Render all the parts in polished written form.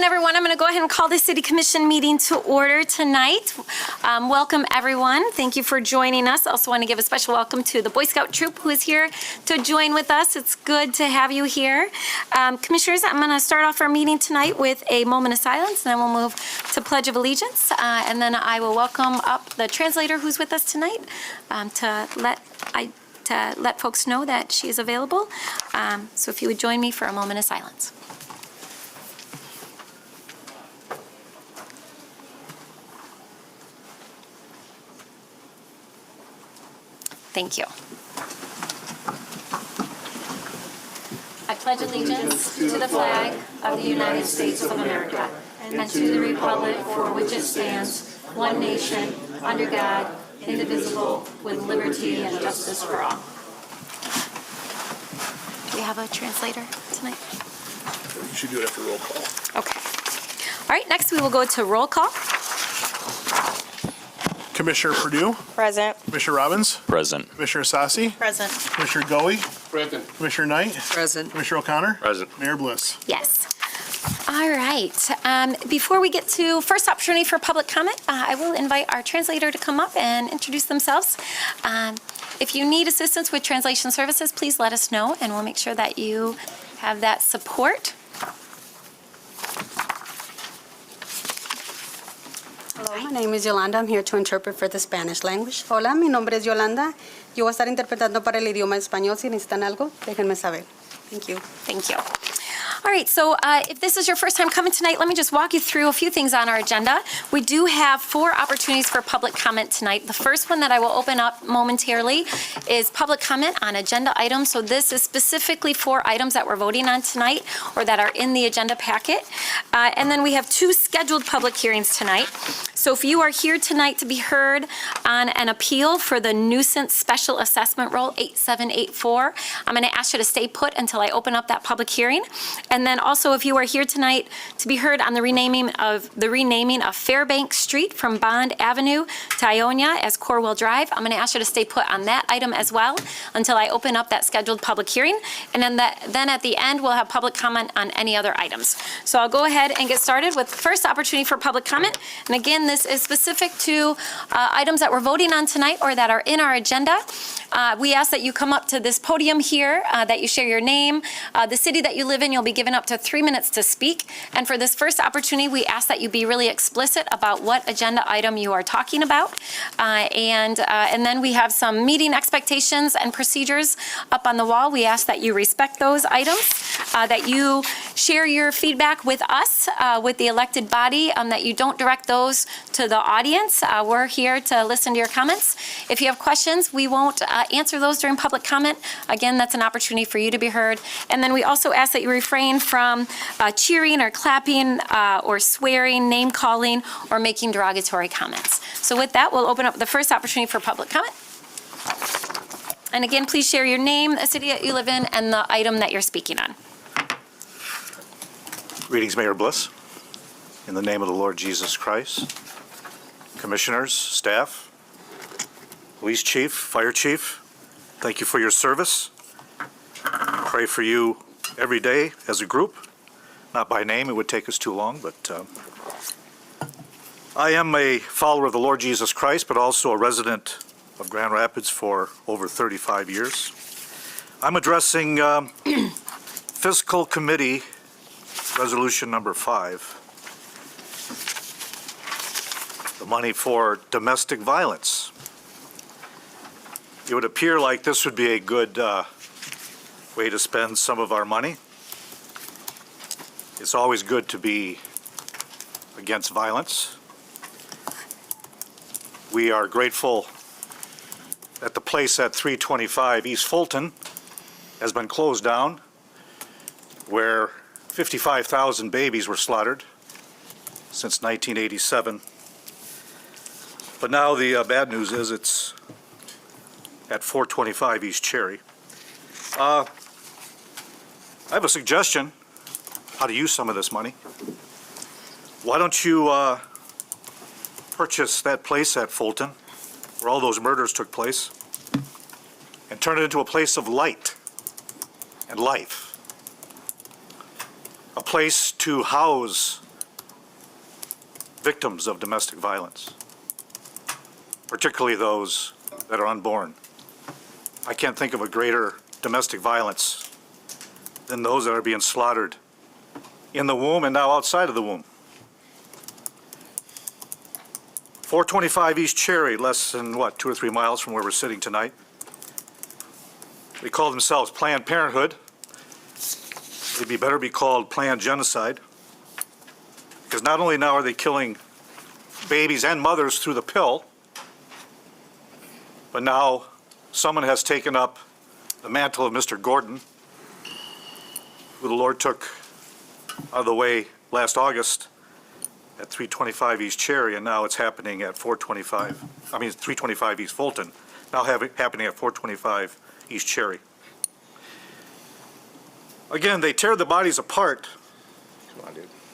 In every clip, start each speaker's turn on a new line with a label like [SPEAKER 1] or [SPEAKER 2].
[SPEAKER 1] everyone. I'm going to go ahead and call the City Commission meeting to order tonight. Welcome, everyone. Thank you for joining us. I also want to give a special welcome to the Boy Scout troop who is here to join with us. It's good to have you here. Commissioners, I'm going to start off our meeting tonight with a moment of silence, and then we'll move to Pledge of Allegiance. And then I will welcome up the translator who's with us tonight to let folks know that she is available. So if you would join me for a moment of silence. Thank you. I pledge allegiance to the flag of the United States of America and to the republic for which it stands, one nation, under God, indivisible, with liberty and justice for all. Do we have a translator tonight?
[SPEAKER 2] You should do it after roll call.
[SPEAKER 1] Okay. All right, next we will go to roll call.
[SPEAKER 2] Commissioner Perdue?
[SPEAKER 3] Present.
[SPEAKER 2] Commissioner Robbins?
[SPEAKER 4] Present.
[SPEAKER 2] Commissioner Sassi?
[SPEAKER 3] Present.
[SPEAKER 2] Commissioner Goey?
[SPEAKER 5] Present.
[SPEAKER 2] Commissioner Knight?
[SPEAKER 3] Present.
[SPEAKER 2] Commissioner O'Connor?
[SPEAKER 5] Present.
[SPEAKER 2] Mayor Bliss?
[SPEAKER 1] Yes. All right. Before we get to first opportunity for public comment, I will invite our translator to come up and introduce themselves. If you need assistance with translation services, please let us know, and we'll make sure that you have that support.
[SPEAKER 6] Hello, my name is Yolanda. I'm here to interpret for the Spanish language. Hola, mi nombre es Yolanda. Yo voy a estar interpretando para el idioma español. Si necesitan algo, déjenme saber. Thank you.
[SPEAKER 1] Thank you. All right, so if this is your first time coming tonight, let me just walk you through a few things on our agenda. We do have 4 opportunities for public comment tonight. The first one that I will open up momentarily is public comment on agenda items. So this is specifically 4 items that we're voting on tonight or that are in the agenda packet. And then we have 2 scheduled public hearings tonight. So if you are here tonight to be heard on an appeal for the Nuisance Special Assessment Roll 8784, I'm going to ask you to stay put until I open up that public hearing. And then also, if you are here tonight to be heard on the renaming of Fairbanks Street from Bond Avenue to Ionia as Corwell Drive, I'm going to ask you to stay put on that item as well until I open up that scheduled public hearing. And then at the end, we'll have public comment on any other items. So I'll go ahead and get started with the first opportunity for public comment. And again, this is specific to items that we're voting on tonight or that are in our agenda. We ask that you come up to this podium here, that you share your name, the city that you live in. You'll be given up to 3 minutes to speak. And for this first opportunity, we ask that you be really explicit about what agenda item you are talking about. And then we have some meeting expectations and procedures up on the wall. We ask that you respect those items, that you share your feedback with us, with the elected body, that you don't direct those to the audience. We're here to listen to your comments. If you have questions, we won't answer those during public comment. Again, that's an opportunity for you to be heard. And then we also ask that you refrain from cheering or clapping or swearing, name calling, or making derogatory comments. So with that, we'll open up the first opportunity for public comment. And again, please share your name, the city that you live in, and the item that you're speaking on.
[SPEAKER 7] Greetings, Mayor Bliss. In the name of the Lord Jesus Christ, commissioners, staff, police chief, fire chief, thank you for your service. Pray for you every day as a group. Not by name, it would take us too long, but I am a follower of the Lord Jesus Christ, but also a resident of Grand Rapids for over 35 years. I'm addressing Fiscal Committee Resolution number 5, the money for domestic violence. It would appear like this would be a good way to spend some of our money. It's always good to be against violence. We are grateful that the place at 325 East Fulton has been closed down, where 55,000 babies were slaughtered since 1987. But now the bad news is it's at 425 East Cherry. I have a suggestion how to use some of this money. Why don't you purchase that place at Fulton where all those murders took place and turn it into a place of light and life, a place to house victims of domestic violence, particularly those that are unborn. I can't think of a greater domestic violence than those that are being slaughtered in the womb and now outside of the womb. 425 East Cherry, less than, 2 or 3 miles from where we're sitting tonight. They call themselves Planned Parenthood. They'd better be called Planned Genocide. Because not only now are they killing babies and mothers through the pill, but now someone has taken up the mantle of Mr. Gordon, who the Lord took out of the way last August at 325 East Cherry, and now it's happening at 325 East Fulton, now happening at 425 East Cherry. Again, they tear the bodies apart,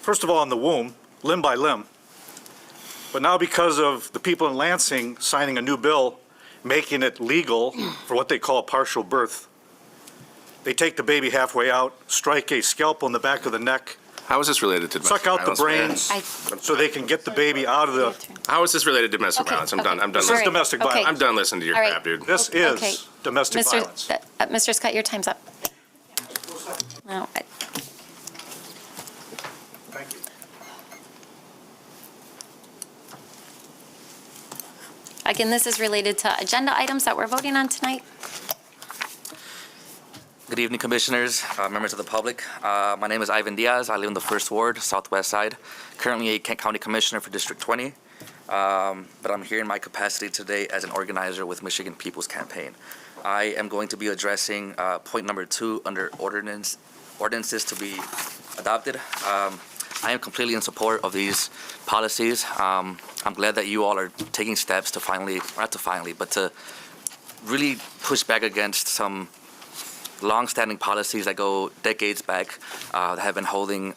[SPEAKER 7] first of all in the womb, limb by limb, but now because of the people in Lansing signing a new bill making it legal for what they call partial birth, they take the baby halfway out, strike a scalpel in the back of the neck,
[SPEAKER 3] How is this related to domestic
[SPEAKER 7] suck out the
[SPEAKER 3] violence?
[SPEAKER 7] brains so they can get the baby out of the,
[SPEAKER 3] How is this related to domestic
[SPEAKER 1] Okay,
[SPEAKER 3] violence? I'm
[SPEAKER 1] okay.
[SPEAKER 3] done. I'm done.
[SPEAKER 7] this is
[SPEAKER 1] All right.
[SPEAKER 7] domestic
[SPEAKER 1] Okay.
[SPEAKER 7] violence.
[SPEAKER 3] I'm done listening to your
[SPEAKER 1] All right.
[SPEAKER 3] crap, dude.
[SPEAKER 7] This
[SPEAKER 1] Okay.
[SPEAKER 7] is domestic violence.
[SPEAKER 1] Mr. Scott, your time's up. No,
[SPEAKER 7] Thank you.
[SPEAKER 1] Again, this is related to agenda items that we're voting on tonight.
[SPEAKER 4] Good evening, Commissioners, members of the public. My name is Ivan Diaz. I live in the First Ward, Southwest Side. Currently a Kent County Commissioner for District 20, but I'm here in my capacity today as an organizer with Michigan People's Campaign. I am going to be addressing point number 2 under ordinances to be adopted. I am completely in support of these policies. I'm glad that you all are taking steps to to really push back against some long-standing policies that go decades back that have been holding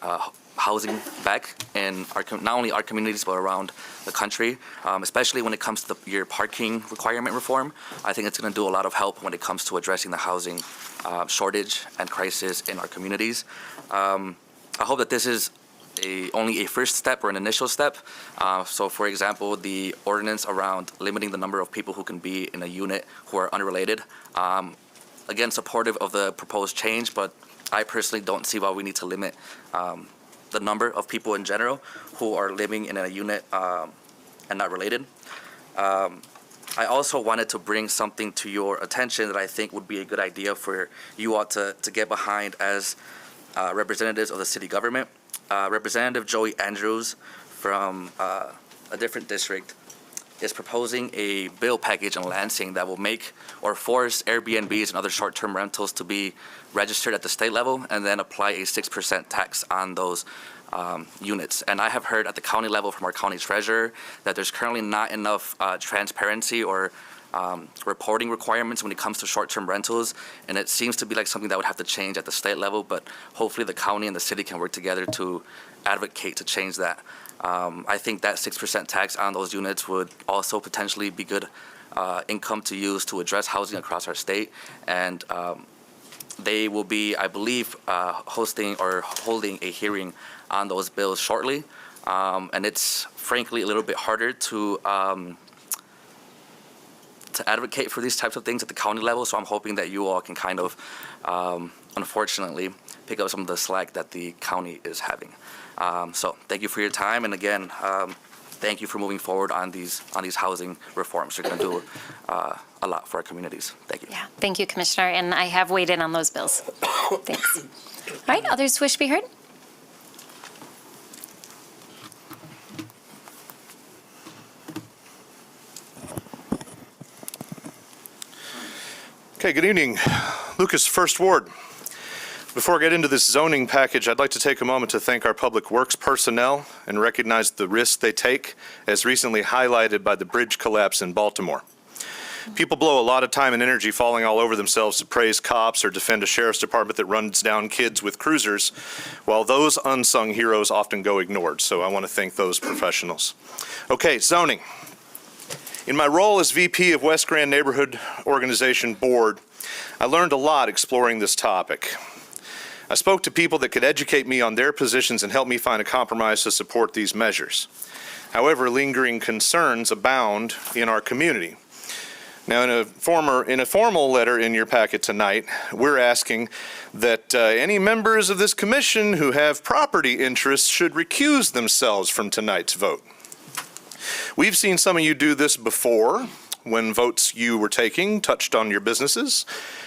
[SPEAKER 4] housing back in not only our communities but around the country, especially when it comes to your parking requirement reform. I think it's going to do a lot of help when it comes to addressing the housing shortage and crisis in our communities. I hope that this is only a first step or an initial step. So, for example, the ordinance around limiting the number of people who can be in a unit who are unrelated. Again, supportive of the proposed change, but I personally don't see why we need to limit the number of people in general who are living in a unit and not related. I also wanted to bring something to your attention that I think would be a good idea for you all to get behind as representatives of the city government. Representative Joey Andrews from a different district is proposing a bill package in Lansing that will make or force Airbnbs and other short-term rentals to be registered at the state level and then apply a 6% tax on those units. And I have heard at the county level from our county treasurer that there's currently not enough transparency or reporting requirements when it comes to short-term rentals, and it seems to be like something that would have to change at the state level, but hopefully the county and the city can work together to advocate to change that. I think that 6% tax on those units would also potentially be good income to use to address housing across our state, and they will be, I believe, hosting or holding a hearing on those bills shortly, and it's frankly a little bit harder to advocate for these types of things at the county level, so I'm hoping that you all can kind of, unfortunately, pick up some of the slack that the county is having. So thank you for your time, and again, thank you for moving forward on these housing reforms. You're going to do a lot for our communities. Thank you.
[SPEAKER 1] Yeah, thank you, Commissioner, and I have weighed in on those bills. Thanks. All right, others wish to be heard?
[SPEAKER 2] Okay, good evening. Lucas, First Ward. Before I get into this zoning package, I'd like to take a moment to thank our public works personnel and recognize the risk they take, as recently highlighted by the bridge collapse in Baltimore. People blow a lot of time and energy falling all over themselves to praise cops or defend a sheriff's department that runs down kids with cruisers, while those unsung heroes often go ignored. So I want to thank those professionals. Okay, zoning. In my role as VP of West Grand Neighborhood Organization Board, I learned a lot exploring this topic. I spoke to people that could educate me on their positions and help me find a compromise to support these measures. However, lingering concerns abound in our community. Now, in a formal letter in your packet tonight, we're asking that any members of this commission who have property interests should recuse themselves from tonight's vote. We've seen some of you do this before when votes you were taking touched on your businesses,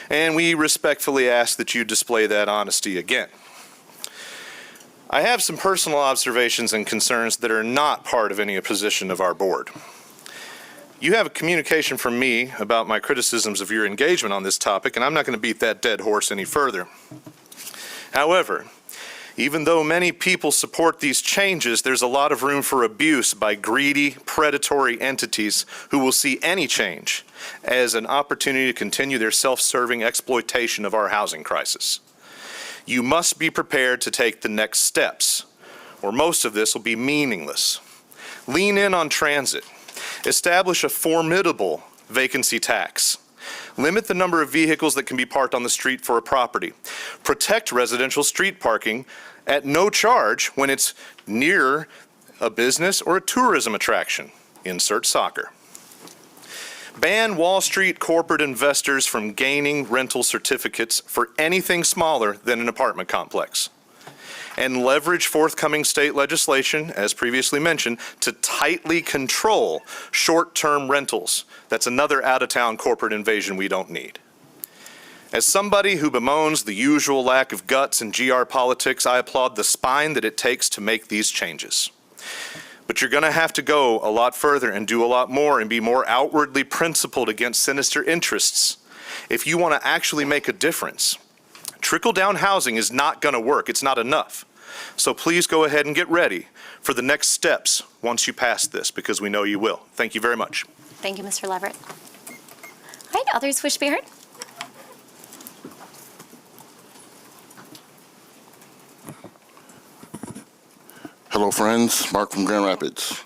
[SPEAKER 2] and we respectfully ask that you display that honesty again. I have some personal observations and concerns that are not part of any position of our board. You have a communication from me about my criticisms of your engagement on this topic, and I'm not going to beat that dead horse any further. However, even though many people support these changes, there's a lot of room for abuse by greedy, predatory entities who will see any change as an opportunity to continue their self-serving exploitation of our housing crisis. You must be prepared to take the next steps, or most of this will be meaningless. Lean in on transit. Establish a formidable vacancy tax. Limit the number of vehicles that can be parked on the street for a property. Protect residential street parking at no charge when it's near a business or a tourism attraction. Insert soccer. Ban Wall Street corporate investors from gaining rental certificates for anything smaller than an apartment complex. And leverage forthcoming state legislation, as previously mentioned, to tightly control short-term rentals. That's another out-of-town corporate invasion we don't need. As somebody who bemoans the usual lack of guts in GR politics, I applaud the spine that it takes to make these changes. But you're going to have to go a lot further and do a lot more and be more outwardly principled against sinister interests if you want to actually make a difference. Trickle-down housing is not going to work. It's not enough. So please go ahead and get ready for the next steps once you pass this, because we know you will. Thank you very much.
[SPEAKER 1] Thank you, Mr. Leverett. All right, others wish to be heard?
[SPEAKER 5] Hello, friends. Mark from Grand Rapids.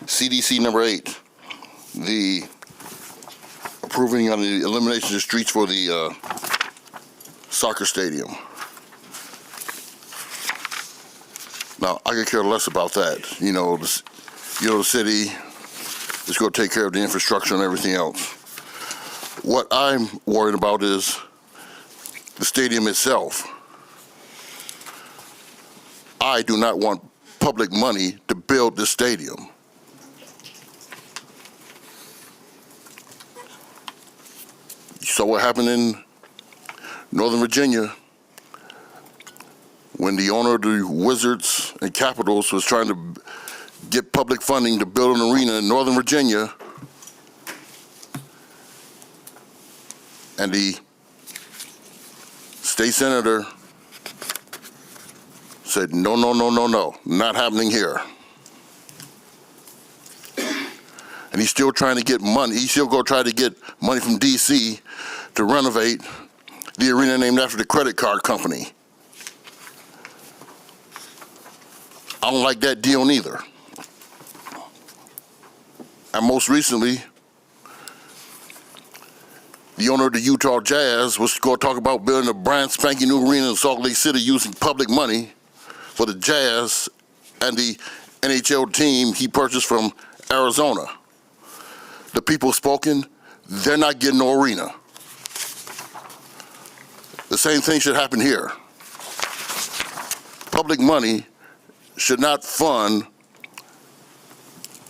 [SPEAKER 5] CDC number 8, the approving on the elimination of the streets for the soccer stadium. Now, I could care less about that. You know, the city is going to take care of the infrastructure and everything else. What I'm worried about is the stadium itself. I do not want public money to build the stadium. You saw what happened in Northern Virginia when the owner of the Wizards and Capitals was trying to get public funding to build an arena in Northern Virginia, and the state senator said, no, no, no, no, no, not happening here. And he's still trying to get money. He's still going to try to get money from D.C. to renovate the arena named after the credit card company. I don't like that deal neither. And most recently, the owner of the Utah Jazz was going to talk about building a brand spanking new arena in Salt Lake City using public money for the Jazz and the NHL team he purchased from Arizona. The people spoken, they're not getting no arena. The same thing should happen here. Public money should not fund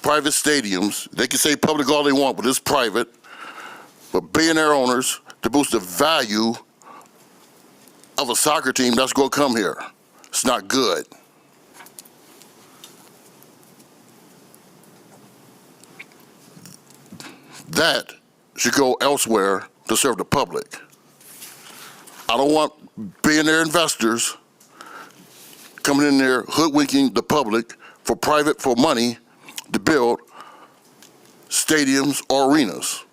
[SPEAKER 5] private stadiums. They can say public all they want, but it's private. But billionaire owners to boost the value of a soccer team that's going to come here. It's not good. That should go elsewhere to serve the public. I don't want billionaire investors coming in there hoodwinking the public for money to build stadiums or arenas.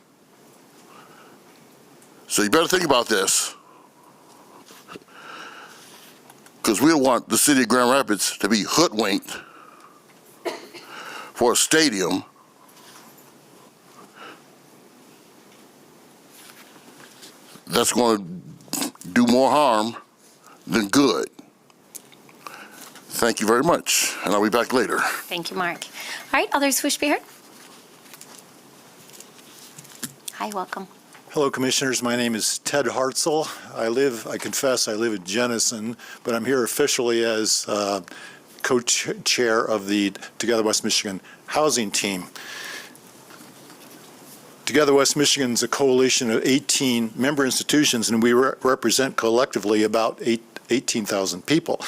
[SPEAKER 5] So you better think about this, because we don't want the city of Grand Rapids to be hoodwinked for a stadium that's going to do more harm than good. Thank you very much, and I'll be back later.
[SPEAKER 1] Thank you, Mark. All right, others wish to be heard? Hi, welcome.
[SPEAKER 8] Hello, Commissioners. My name is Ted Hartzell. I confess, I live in Jenison, but I'm here officially as co-chair of the Together West Michigan Housing Team. Together West Michigan is a coalition of 18 member institutions, and we represent collectively about 18,000 people.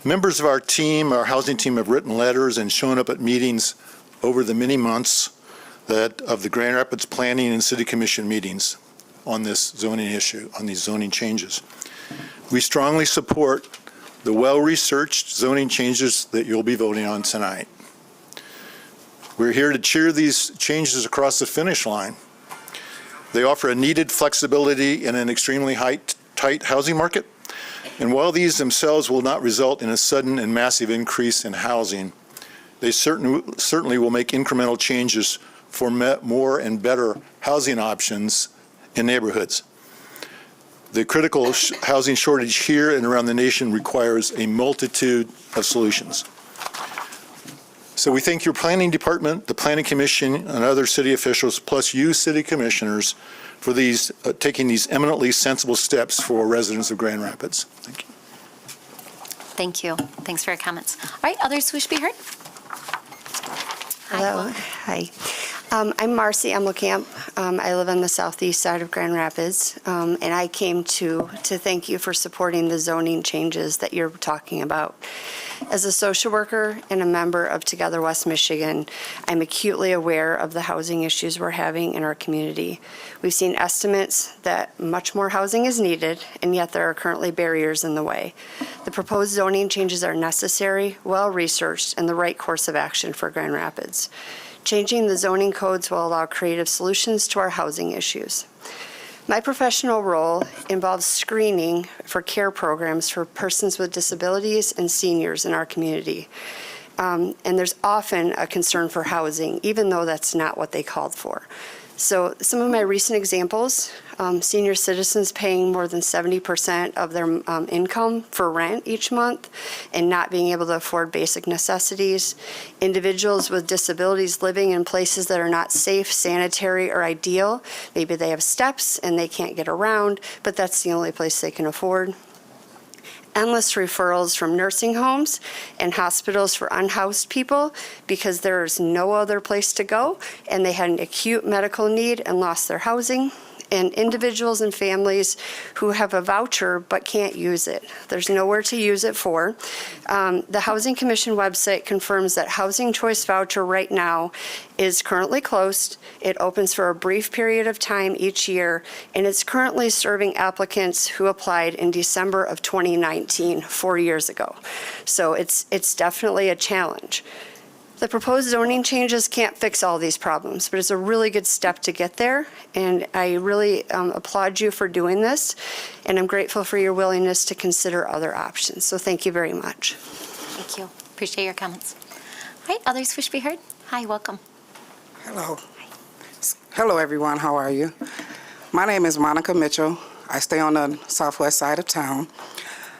[SPEAKER 8] Members of our team, our housing team, have written letters and shown up at meetings over the many months of the Grand Rapids Planning and City Commission meetings on this zoning issue, on these zoning changes. We strongly support the well-researched zoning changes that you'll be voting on tonight. We're here to cheer these changes across the finish line. They offer a needed flexibility in an extremely tight housing market. And while these themselves will not result in a sudden and massive increase in housing, they certainly will make incremental changes for more and better housing options in neighborhoods. The critical housing shortage here and around the nation requires a multitude of solutions. So we thank your planning department, the planning commission, and other city officials, plus you city commissioners, for these taking these eminently sensible steps for residents of Grand Rapids. Thank you.
[SPEAKER 1] Thank you. Thanks for your comments. All right, others wish to be heard?
[SPEAKER 9] Hello. Hi. I'm Marcy Emmelkamp. I live on the southeast side of Grand Rapids, and I came to thank you for supporting the zoning changes that you're talking about. As a social worker and a member of Together West Michigan, I'm acutely aware of the housing issues we're having in our community. We've seen estimates that much more housing is needed, and yet there are currently barriers in the way. The proposed zoning changes are necessary, well-researched, and the right course of action for Grand Rapids. Changing the zoning codes will allow creative solutions to our housing issues. My professional role involves screening for care programs for persons with disabilities and seniors in our community. And there's often a concern for housing, even though that's not what they called for. So some of my recent examples, senior citizens paying more than 70% of their income for rent each month and not being able to afford basic necessities, individuals with disabilities living in places that are not safe, sanitary, or ideal. Maybe they have steps and they can't get around, but that's the only place they can afford. Endless referrals from nursing homes and hospitals for unhoused people because there's no other place to go and they had an acute medical need and lost their housing. And individuals and families who have a voucher but can't use it. There's nowhere to use it for. The Housing Commission website confirms that Housing Choice Voucher right now is currently closed. It opens for a brief period of time each year, and it's currently serving applicants who applied in December of 2019, 4 years ago. So it's definitely a challenge. The proposed zoning changes can't fix all these problems, but it's a really good step to get there, and I really applaud you for doing this, and I'm grateful for your willingness to consider other options. So thank you very much.
[SPEAKER 1] Thank you. Appreciate your comments. All right, others wish to be heard? Hi, welcome.
[SPEAKER 10] Hello. Hello, everyone. How are you? My name is Monica Mitchell. I stay on the southwest side of town.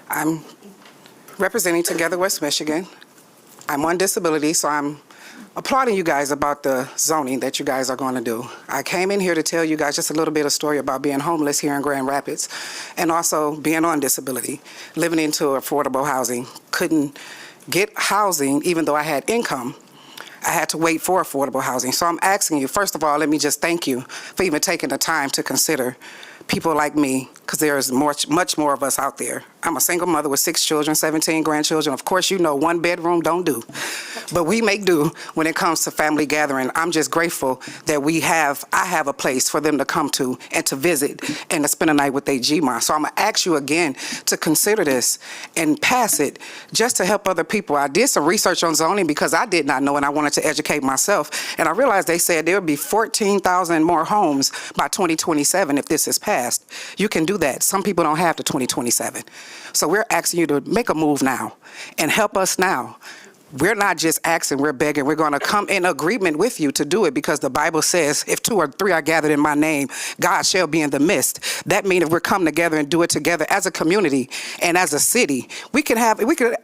[SPEAKER 10] I'm representing Together West Michigan. I'm on disability, so I'm applauding you guys about the zoning that you guys are going to do. I came in here to tell you guys just a little bit of story about being homeless here in Grand Rapids and also being on disability, living into affordable housing. Couldn't get housing even though I had income. I had to wait for affordable housing. So I'm asking you, first of all, let me just thank you for even taking the time to consider people like me, because there is much more of us out there. I'm a single mother with 6 children, 17 grandchildren. Of course, you know, 1 bedroom don't do. But we make do when it comes to family gathering. I'm just grateful that I have a place for them to come to and to visit and to spend a night with their GMA. So I'm going to ask you again to consider this and pass it just to help other people. I did some research on zoning because I did not know and I wanted to educate myself. And I realized they said there would be 14,000 more homes by 2027 if this is passed. You can do that. Some people don't have to 2027. So we're asking you to make a move now and help us now. we're not just asking, we're begging. We're going to come in agreement with you to do it because the Bible says, if 2 or 3 are gathered in my name, God shall be in the midst. That means if we're coming together and do it together as a community and as a city,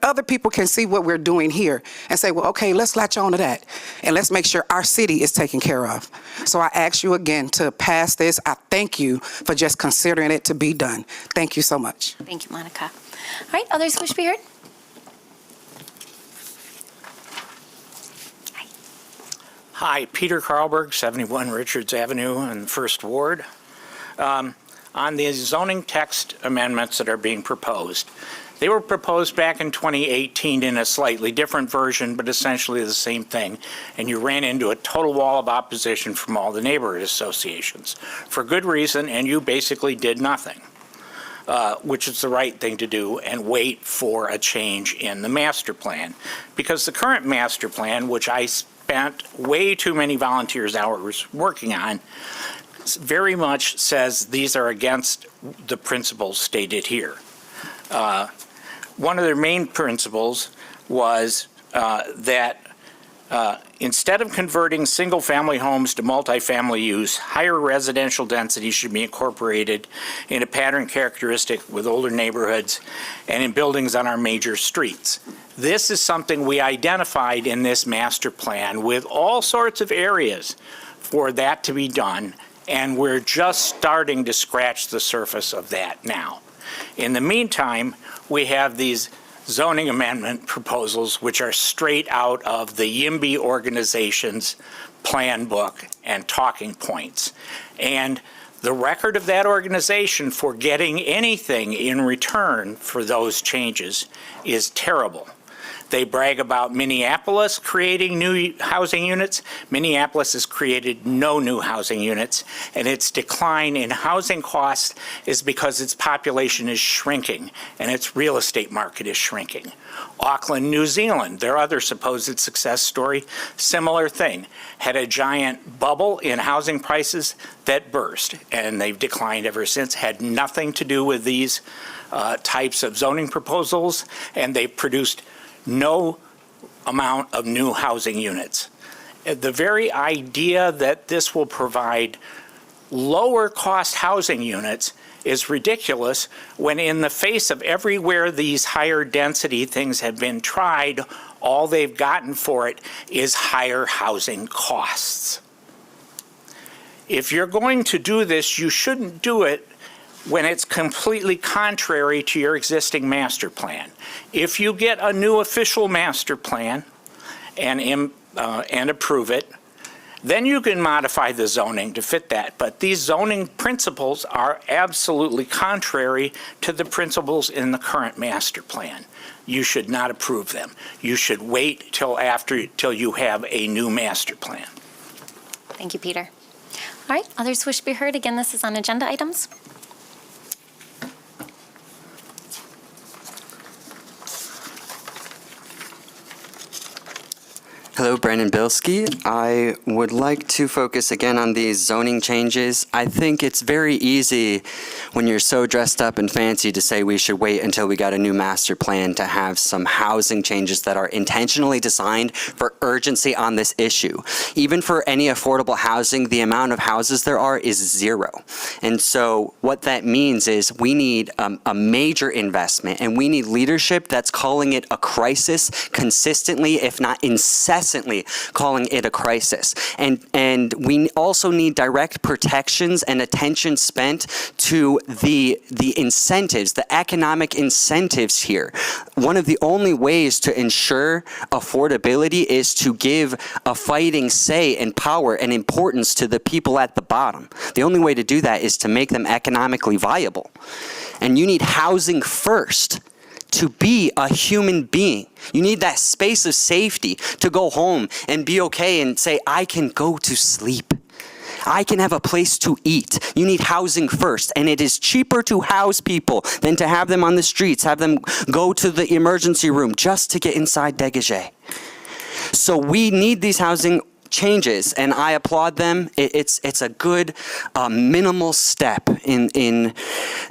[SPEAKER 10] other people can see what we're doing here and say, well, okay, let's latch on to that. And let's make sure our city is taken care of. So I ask you again to pass this. I thank you for just considering it to be done. Thank you so much.
[SPEAKER 1] Thank you, Monica. All right, others wish to be heard?
[SPEAKER 11] Hi, Peter Karlberg, 71 Richards Avenue in the First Ward. On the zoning text amendments that are being proposed, they were proposed back in 2018 in a slightly different version, but essentially the same thing. And you ran into a total wall of opposition from all the neighborhood associations for good reason, and you basically did nothing, which is the right thing to do, and wait for a change in the master plan. Because the current master plan, which I spent way too many volunteers hours working on, very much says these are against the principles stated here. One of their main principles was that instead of converting single-family homes to multifamily use, higher residential density should be incorporated in a pattern characteristic with older neighborhoods and in buildings on our major streets. This is something we identified in this master plan with all sorts of areas for that to be done, and we're just starting to scratch the surface of that now. In the meantime, we have these zoning amendment proposals which are straight out of the YIMBY organization's plan book and talking points. And the record of that organization for getting anything in return for those changes is terrible. They brag about Minneapolis creating new housing units. Minneapolis has created no new housing units, and its decline in housing costs is because its population is shrinking and its real estate market is shrinking. Auckland, New Zealand, their other supposed success story, similar thing. Had a giant bubble in housing prices that burst, and they've declined ever since. Had nothing to do with these types of zoning proposals, and they've produced no amount of new housing units. The very idea that this will provide lower cost housing units is ridiculous when in the face of everywhere these higher density things have been tried, all they've gotten for it is higher housing costs. If you're going to do this, you shouldn't do it when it's completely contrary to your existing master plan. If you get a new official master plan and approve it, then you can modify the zoning to fit that. But these zoning principles are absolutely contrary to the principles in the current master plan. You should not approve them. You should wait till you have a new master plan.
[SPEAKER 1] Thank you, Peter. All right, others wish to be heard? Again, this is on agenda items.
[SPEAKER 12] Hello, Brandon Bilski. I would like to focus again on these zoning changes. I think it's very easy when you're so dressed up and fancy to say we should wait until we got a new master plan to have some housing changes that are intentionally designed for urgency on this issue. Even for any affordable housing, the amount of houses there are is zero. And so what that means is we need a major investment, and we need leadership that's calling it a crisis consistently, if not incessantly calling it a crisis. And we also need direct protections and attention spent to the incentives, the economic incentives here. One of the only ways to ensure affordability is to give a fighting say and power and importance to the people at the bottom. The only way to do that is to make them economically viable. And you need housing first to be a human being. You need that space of safety to go home and be okay and say, I can go to sleep. I can have a place to eat. You need housing first, and it is cheaper to house people than to have them on the streets, have them go to the emergency room just to get inside dégagé. So we need these housing changes, and I applaud them. It's a good minimal step in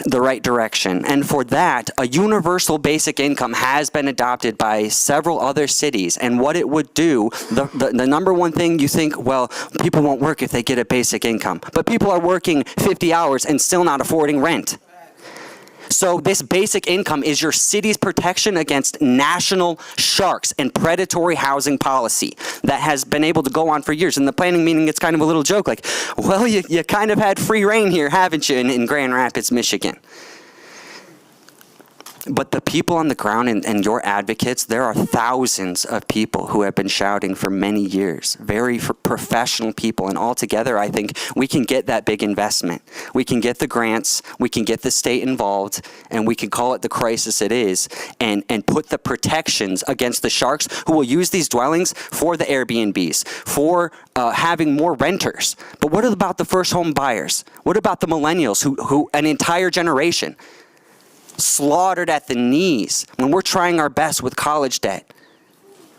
[SPEAKER 12] the right direction. And for that, a universal basic income has been adopted by several other cities. And what it would do, the number one thing you think, well, people won't work if they get a basic income. But people are working 50 hours and still not affording rent. So this basic income is your city's protection against national sharks and predatory housing policy that has been able to go on for years. In the planning meeting, it's kind of a little joke like, well, you kind of had free reign here, haven't you, in Grand Rapids, Michigan? But the people on the ground and your advocates, there are thousands of people who have been shouting for many years, very professional people. And altogether, I think we can get that big investment. We can get the grants, we can get the state involved, and we can call it the crisis it is, and put the protections against the sharks who will use these dwellings for the Airbnbs, for having more renters. But what about the first home buyers? What about the millennials who an entire generation slaughtered at the knees when we're trying our best with college debt?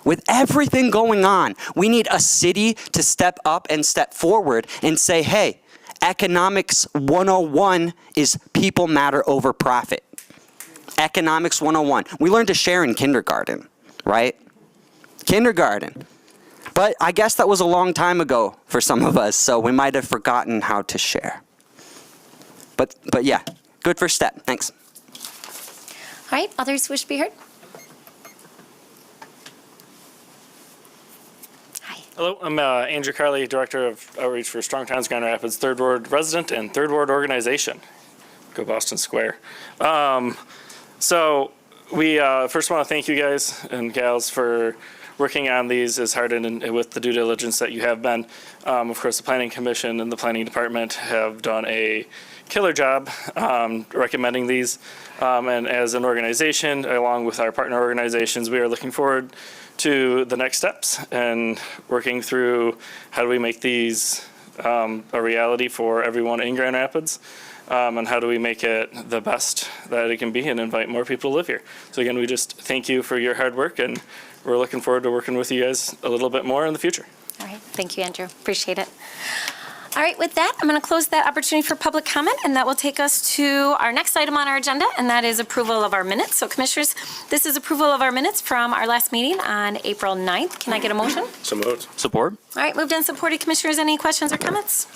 [SPEAKER 12] With everything going on, we need a city to step up and step forward and say, hey, economics 101 is people matter over profit. Economics 101. We learned to share in kindergarten, right? Kindergarten. But I guess that was a long time ago for some of us, so we might have forgotten how to share. But yeah, good first step. Thanks.
[SPEAKER 1] All right, others wish to be heard? Hi.
[SPEAKER 13] Hello, I'm Andrew Carley, Director of Outreach for Strong Towns Grand Rapids, 3rd Ward resident and 3rd Ward organization. Go Boston Square. So we first want to thank you guys and gals for working on these as hard and with the due diligence that you have been. Of course, the Planning Commission and the Planning Department have done a killer job recommending these. And as an organization, along with our partner organizations, we are looking forward to the next steps and working through how do we make these a reality for everyone in Grand Rapids, and how do we make it the best that it can be and invite more people to live here. So again, we just thank you for your hard work, and we're looking forward to working with you guys a little bit more in the future.
[SPEAKER 1] All right, thank you, Andrew. Appreciate it. All right, with that, I'm going to close that opportunity for public comment, and that will take us to our next item on our agenda, and that is approval of our minutes. So Commissioners, this is approval of our minutes from our last meeting on April 9th. Can I get a motion?
[SPEAKER 3] So moved.
[SPEAKER 12] Support.
[SPEAKER 1] All right, moved and supported. Commissioners, any questions or comments?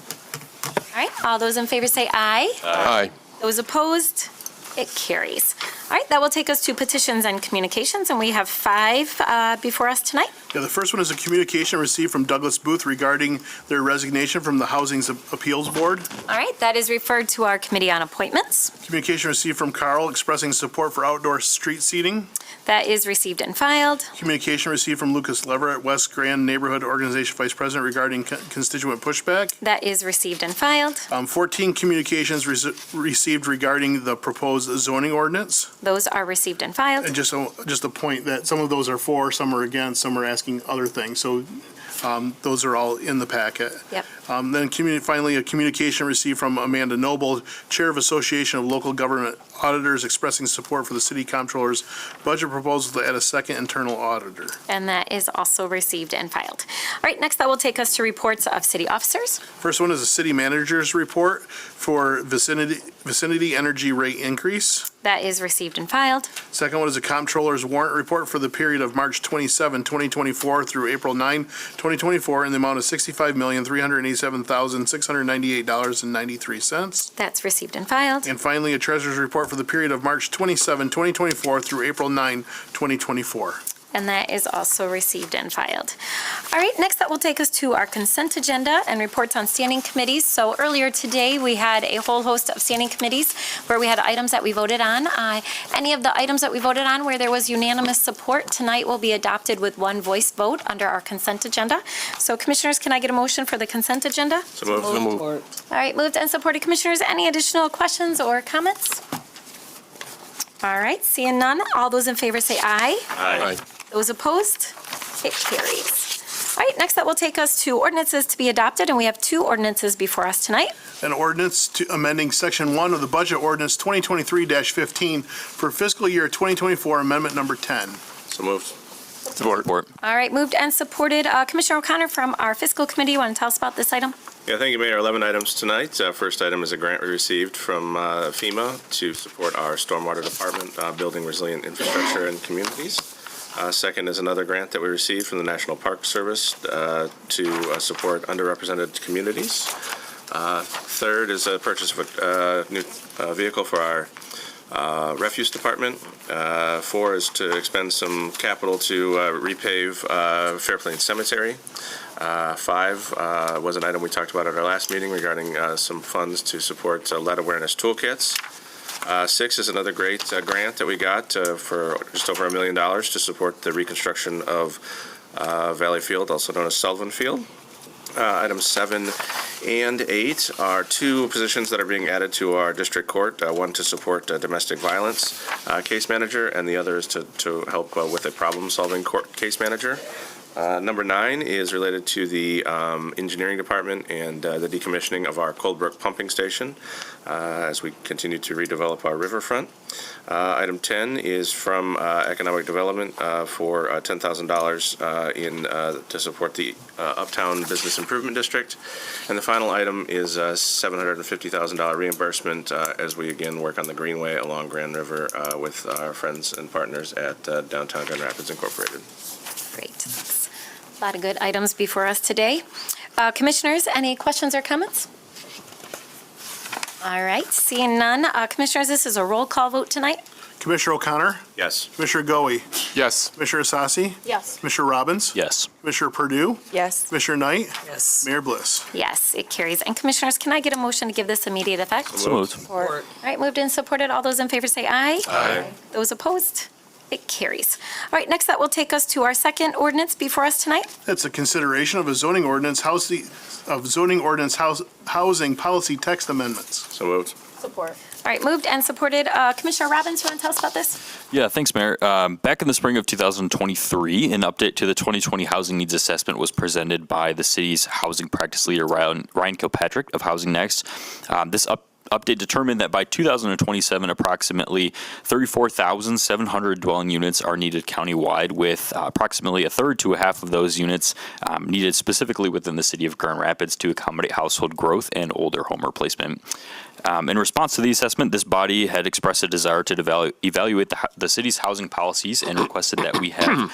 [SPEAKER 1] All right, all those in favor say aye.
[SPEAKER 5] Aye.
[SPEAKER 1] Those opposed? It carries. All right, that will take us to petitions and communications, and we have 5 before us tonight.
[SPEAKER 14] Yeah, the first one is a communication received from Douglas Booth regarding their resignation from the Housing Appeals Board.
[SPEAKER 1] All right, that is referred to our Committee on Appointments.
[SPEAKER 14] Communication received from Carl expressing support for outdoor street seating.
[SPEAKER 1] That is received and filed.
[SPEAKER 14] Communication received from Lucas Leverett, West Grand Neighborhood Organization Vice President regarding constituent pushback.
[SPEAKER 1] That is received and filed.
[SPEAKER 14] 14 communications received regarding the proposed zoning ordinance.
[SPEAKER 1] Those are received and filed.
[SPEAKER 14] And just a point that some of those are for, some are against, some are asking other things. So those are all in the packet.
[SPEAKER 1] Yep.
[SPEAKER 14] Then finally, a communication received from Amanda Noble, Chair of Association of Local Government Auditors, expressing support for the City Comptroller's budget proposal to add a second internal auditor.
[SPEAKER 1] And that is also received and filed. All right, next that will take us to reports of city officers.
[SPEAKER 14] First one is a city manager's report for vicinity energy rate increase.
[SPEAKER 1] That is received and filed.
[SPEAKER 14] Second one is a comptroller's warrant report for the period of March 27, 2024 through April 9, 2024 in the amount of $65,387,698.93.
[SPEAKER 1] That's received and filed.
[SPEAKER 14] And finally, a treasurer's report for the period of March 27, 2024 through April 9, 2024.
[SPEAKER 1] And that is also received and filed. All right, next that will take us to our consent agenda and reports on standing committees. So earlier today, we had a whole host of standing committees where we had items that we voted on. Any of the items that we voted on where there was unanimous support tonight will be adopted with one voice vote under our consent agenda. So Commissioners, can I get a motion for the consent agenda?
[SPEAKER 3] So moved.
[SPEAKER 1] All right, moved and supported. Commissioners, any additional questions or comments? All right, seeing none, all those in favor say aye.
[SPEAKER 3] Aye.
[SPEAKER 1] Those opposed? It carries. All right, next that will take us to ordinances to be adopted, and we have 2 ordinances before us tonight.
[SPEAKER 14] An ordinance to amending Section 1 of the Budget Ordinance 2023-15 for fiscal year 2024, Amendment Number 10.
[SPEAKER 3] So moved. Support.
[SPEAKER 1] All right, moved and supported. Commissioner O'Connor from our Fiscal Committee, you want to tell us about this item?
[SPEAKER 3] Yeah, thank you, Mayor. 11 items tonight. First item is a grant we received from FEMA to support our stormwater department, building resilient infrastructure in communities. Second is another grant that we received from the National Park Service to support underrepresented communities. Third is a purchase of a new vehicle for our refuse department. Four is to expend some capital to repave Fairplains Cemetery. Five was an item we talked about at our last meeting regarding some funds to support lead awareness toolkits. Six is another great grant that we got for just over $1 million to support the reconstruction of Valley Field, also known as Sullivan Field. Items 7 and 8 are two positions that are being added to our district court, one to support domestic violence case manager, and the other is to help with a problem-solving court case manager. Number 9 is related to the engineering department and the decommissioning of our Coldbrook pumping station as we continue to redevelop our riverfront. Item 10 is from economic development for $10,000 to support the Uptown Business Improvement District. And the final item is a $750,000 reimbursement as we again work on the Greenway along Grand River with our friends and partners at Downtown Grand Rapids Incorporated.
[SPEAKER 1] Great. Thanks. A lot of good items before us today. Commissioners, any questions or comments? All right, seeing none. Commissioners, this is a roll call vote tonight.
[SPEAKER 14] Commissioner O'Connor?
[SPEAKER 3] Yes.
[SPEAKER 14] Commissioner Goey?
[SPEAKER 3] Yes.
[SPEAKER 14] Commissioner Asasi?
[SPEAKER 1] Yes.
[SPEAKER 14] Commissioner Robbins?
[SPEAKER 3] Yes.
[SPEAKER 14] Commissioner Purdue?
[SPEAKER 10] Yes.
[SPEAKER 14] Commissioner Knight?
[SPEAKER 10] Yes.
[SPEAKER 14] Mayor Bliss?
[SPEAKER 1] Yes, it carries. And Commissioners, can I get a motion to give this immediate effect?
[SPEAKER 3] So moved.
[SPEAKER 1] All right, moved and supported. All those in favor say aye.
[SPEAKER 3] Aye.
[SPEAKER 1] Those opposed? It carries. All right, next that will take us to our second ordinance before us tonight.
[SPEAKER 14] That's a consideration of a zoning ordinance housing policy text amendments.
[SPEAKER 3] So moved.
[SPEAKER 1] Support. All right, moved and supported. Commissioner Robbins, you want to tell us about this?
[SPEAKER 15] Yeah, thanks, Mayor. Back in the spring of 2023, an update to the 2020 Housing Needs Assessment was presented by the city's housing practice leader, Ryan Kilpatrick of Housing Next. This update determined that by 2027, approximately 34,700 dwelling units are needed countywide, with approximately a third to a half of those units needed specifically within the city of Grand Rapids to accommodate household growth and older home replacement. In response to the assessment, this body had expressed a desire to evaluate the city's housing policies and requested that we have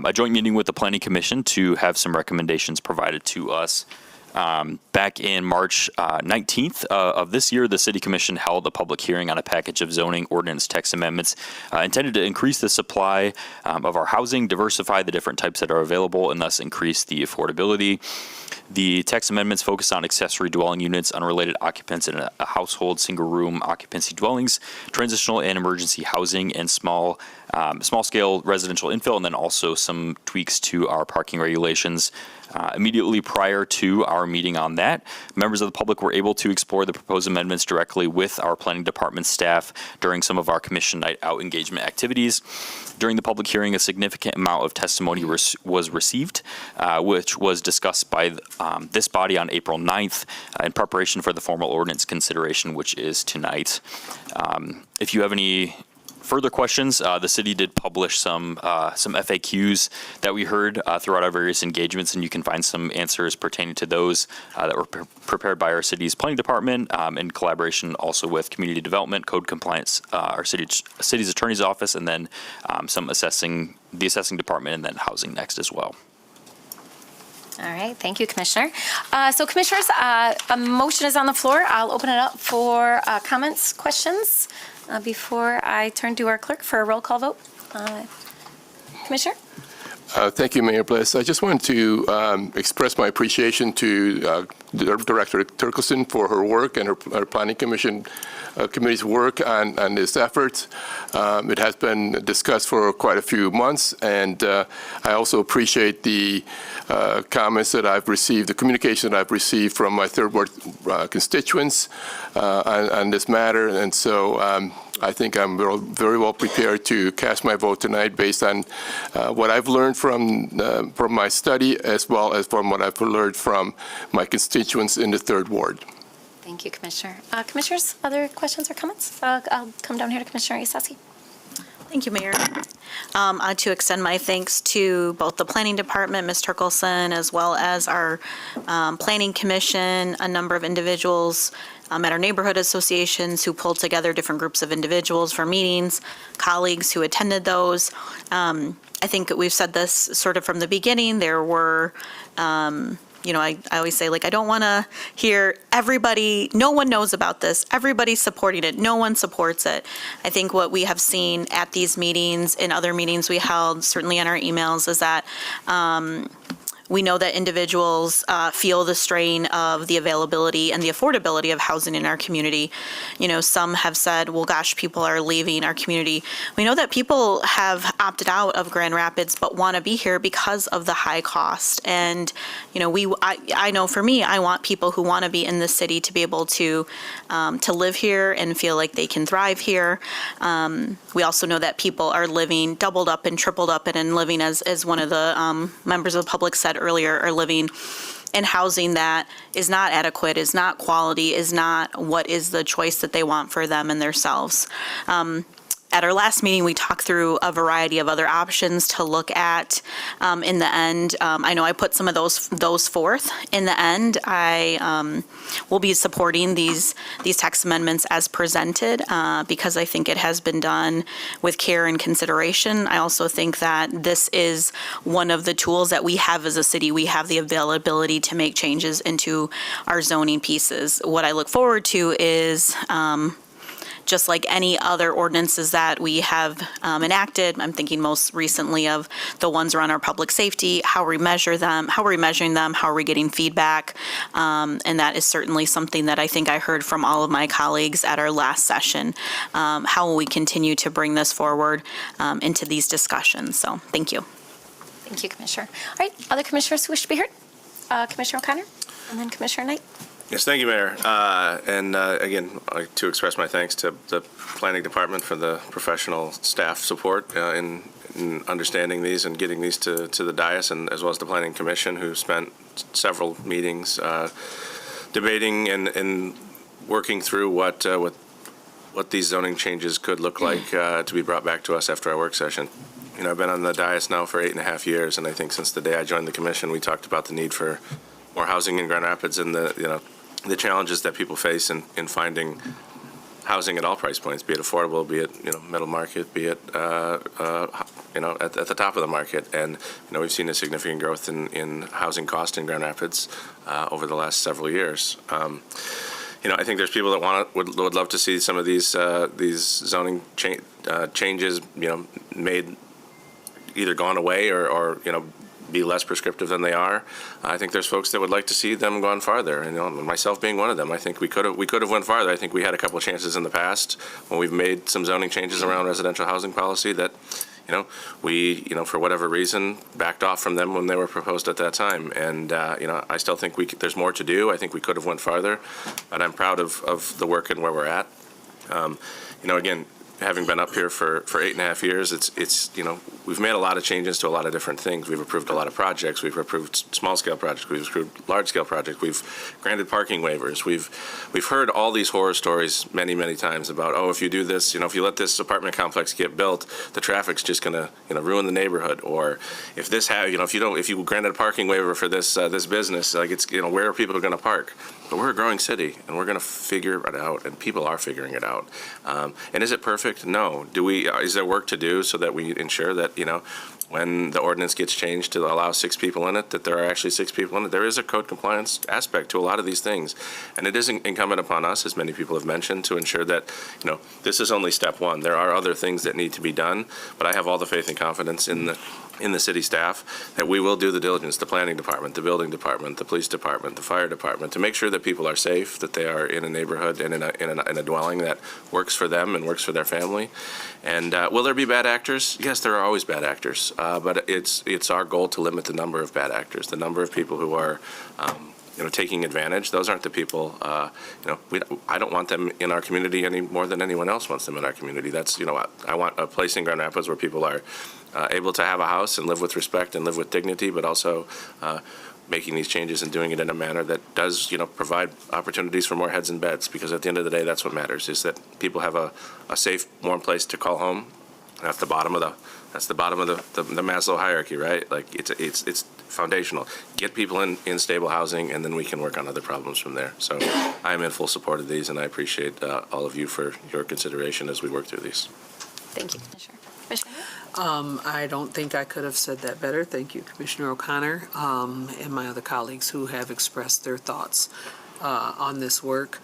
[SPEAKER 15] a joint meeting with the Planning Commission to have some recommendations provided to us. Back in March 19th of this year, the City Commission held a public hearing on a package of zoning ordinance text amendments intended to increase the supply of our housing, diversify the different types that are available, and thus increase the affordability. The text amendments focus on accessory dwelling units, unrelated occupants in a household, single-room occupancy dwellings, transitional and emergency housing, and small-scale residential infill, and then also some tweaks to our parking regulations. Immediately prior to our meeting on that, members of the public were able to explore the proposed amendments directly with our planning department staff during some of our commission night out engagement activities. During the public hearing, a significant amount of testimony was received, which was discussed by this body on April 9th in preparation for the formal ordinance consideration, which is tonight. If you have any further questions, the city did publish some FAQs that we heard throughout our various engagements, and you can find some answers pertaining to those that were prepared by our city's planning department in collaboration also with community development, code compliance, our city's attorney's office, and then the assessing department, and then Housing Next as well.
[SPEAKER 1] All right, thank you, Commissioner. So Commissioners, a motion is on the floor. I'll open it up for comments, questions, before I turn to our clerk for a roll call vote. Commissioner?
[SPEAKER 16] Thank you, Mayor Bliss. I just wanted to express my appreciation to Director Turkelson for her work and her Planning Commission committee's work on this effort. It has been discussed for quite a few months, and I also appreciate the comments that I've received, the communication that I've received from my third ward constituents on this matter. And so I think I'm very well prepared to cast my vote tonight based on what I've learned from my study, as well as from what I've learned from my constituents in the third ward.
[SPEAKER 1] Thank you, Commissioner. Commissioners, other questions or comments? I'll come down here to Commissioner Isasi.
[SPEAKER 17] Thank you, Mayor. To extend my thanks to both the Planning Department, Ms. Turkelson, as well as our Planning Commission, a number of individuals at our neighborhood associations who pulled together different groups of individuals for meetings, colleagues who attended those. I think we've said this sort of from the beginning. There were I always say, I don't want to hear everybody, no one knows about this, everybody's supporting it, no one supports it. I think what we have seen at these meetings, in other meetings we held, certainly in our emails, is that we know that individuals feel the strain of the availability and the affordability of housing in our community. Some have said, well, gosh, people are leaving our community. We know that people have opted out of Grand Rapids but want to be here because of the high cost. And, I know for me, I want people who want to be in the city to be able to live here and feel like they can thrive here. We also know that people are living doubled up and tripled up and living, as one of the members of the public said earlier, are living in housing that is not adequate, is not quality, is not what is the choice that they want for them and themselves. At our last meeting, we talked through a variety of other options to look at. In the end, I know I put some of those forth. In the end, I will be supporting these text amendments as presented because I think it has been done with care and consideration. I also think that this is one of the tools that we have as a city. We have the availability to make changes into our zoning pieces. What I look forward to is just like any other ordinances that we have enacted. I'm thinking most recently of the ones around our public safety, how we measure them, how are we measuring them, how are we getting feedback, and that is certainly something that I think I heard from all of my colleagues at our last session. How will we continue to bring this forward into these discussions? So thank you.
[SPEAKER 1] Thank you, Commissioner. All right, other commissioners who wish to be heard? Commissioner O'Connor and then Commissioner Knight.
[SPEAKER 3] Yes, thank you, Mayor. And again, I'd like to express my thanks to the Planning Department for the professional staff support in understanding these and getting these to the dais, and as well as the Planning Commission, who spent several meetings debating and working through what these zoning changes could look like to be brought back to us after our work session. I've been on the dais now for 8.5 years, and I think since the day I joined the commission, we talked about the need for more housing in Grand Rapids and the challenges that people face in finding housing at all price points, be it affordable, be it middle market, be it at the top of the market. And we've seen a significant growth in housing cost in Grand Rapids over the last several years. I think there's people that would love to see some of these zoning changes made, either gone away or be less prescriptive than they are. I think there's folks that would like to see them gone farther, and myself being one of them. I think we could have went farther. I think we had a couple of chances in the past when we've made some zoning changes around residential housing policy that we for whatever reason backed off from them when they were proposed at that time. And I still think there's more to do. I think we could have went farther, but I'm proud of the work and where we're at. Again, having been up here for 8.5 years, it's we've made a lot of changes to a lot of different things. We've approved a lot of projects. We've approved small-scale projects. We've approved large-scale projects. We've granted parking waivers. We've heard all these horror stories many, many times about, if you do this, if you let this apartment complex get built, the traffic's just gonna ruin the neighborhood. Or if this if you granted a parking waiver for this business, where are people gonna park? But we're a growing city, and we're going to figure it out, and people are figuring it out. And is it perfect? No. Is there work to do so that we ensure that, when the ordinance gets changed to allow 6 people in it, that there are actually 6 people in it? There is a code compliance aspect to a lot of these things. And it is incumbent upon us, as many people have mentioned, to ensure that, this is only step one. There are other things that need to be done, but I have all the faith and confidence in the city staff that we will do the diligence, the planning department, the building department, the police department, the fire department, to make sure that people are safe, that they are in a neighborhood and in a dwelling that works for them and works for their family. And will there be bad actors? Yes, there are always bad actors, but it's our goal to limit the number of bad actors, the number of people who are taking advantage. Those aren't the people, I don't want them in our community any more than anyone else wants them in our community. That's, I want a place in Grand Rapids where people are able to have a house and live with respect and live with dignity, but also making these changes and doing it in a manner that does, provide opportunities for more heads and beds, because at the end of the day, that's what matters, is that people have a safe, warm place to call home, That's the bottom of the Maslow hierarchy, right? Like it's foundational. Get people in stable housing, and then we can work on other problems from there. So I'm in full support of these, and I appreciate all of you for your consideration as we work through these.
[SPEAKER 1] Thank you, Commissioner. Commissioner?
[SPEAKER 18] I don't think I could have said that better. Thank you, Commissioner O'Connor, and my other colleagues who have expressed their thoughts on this work.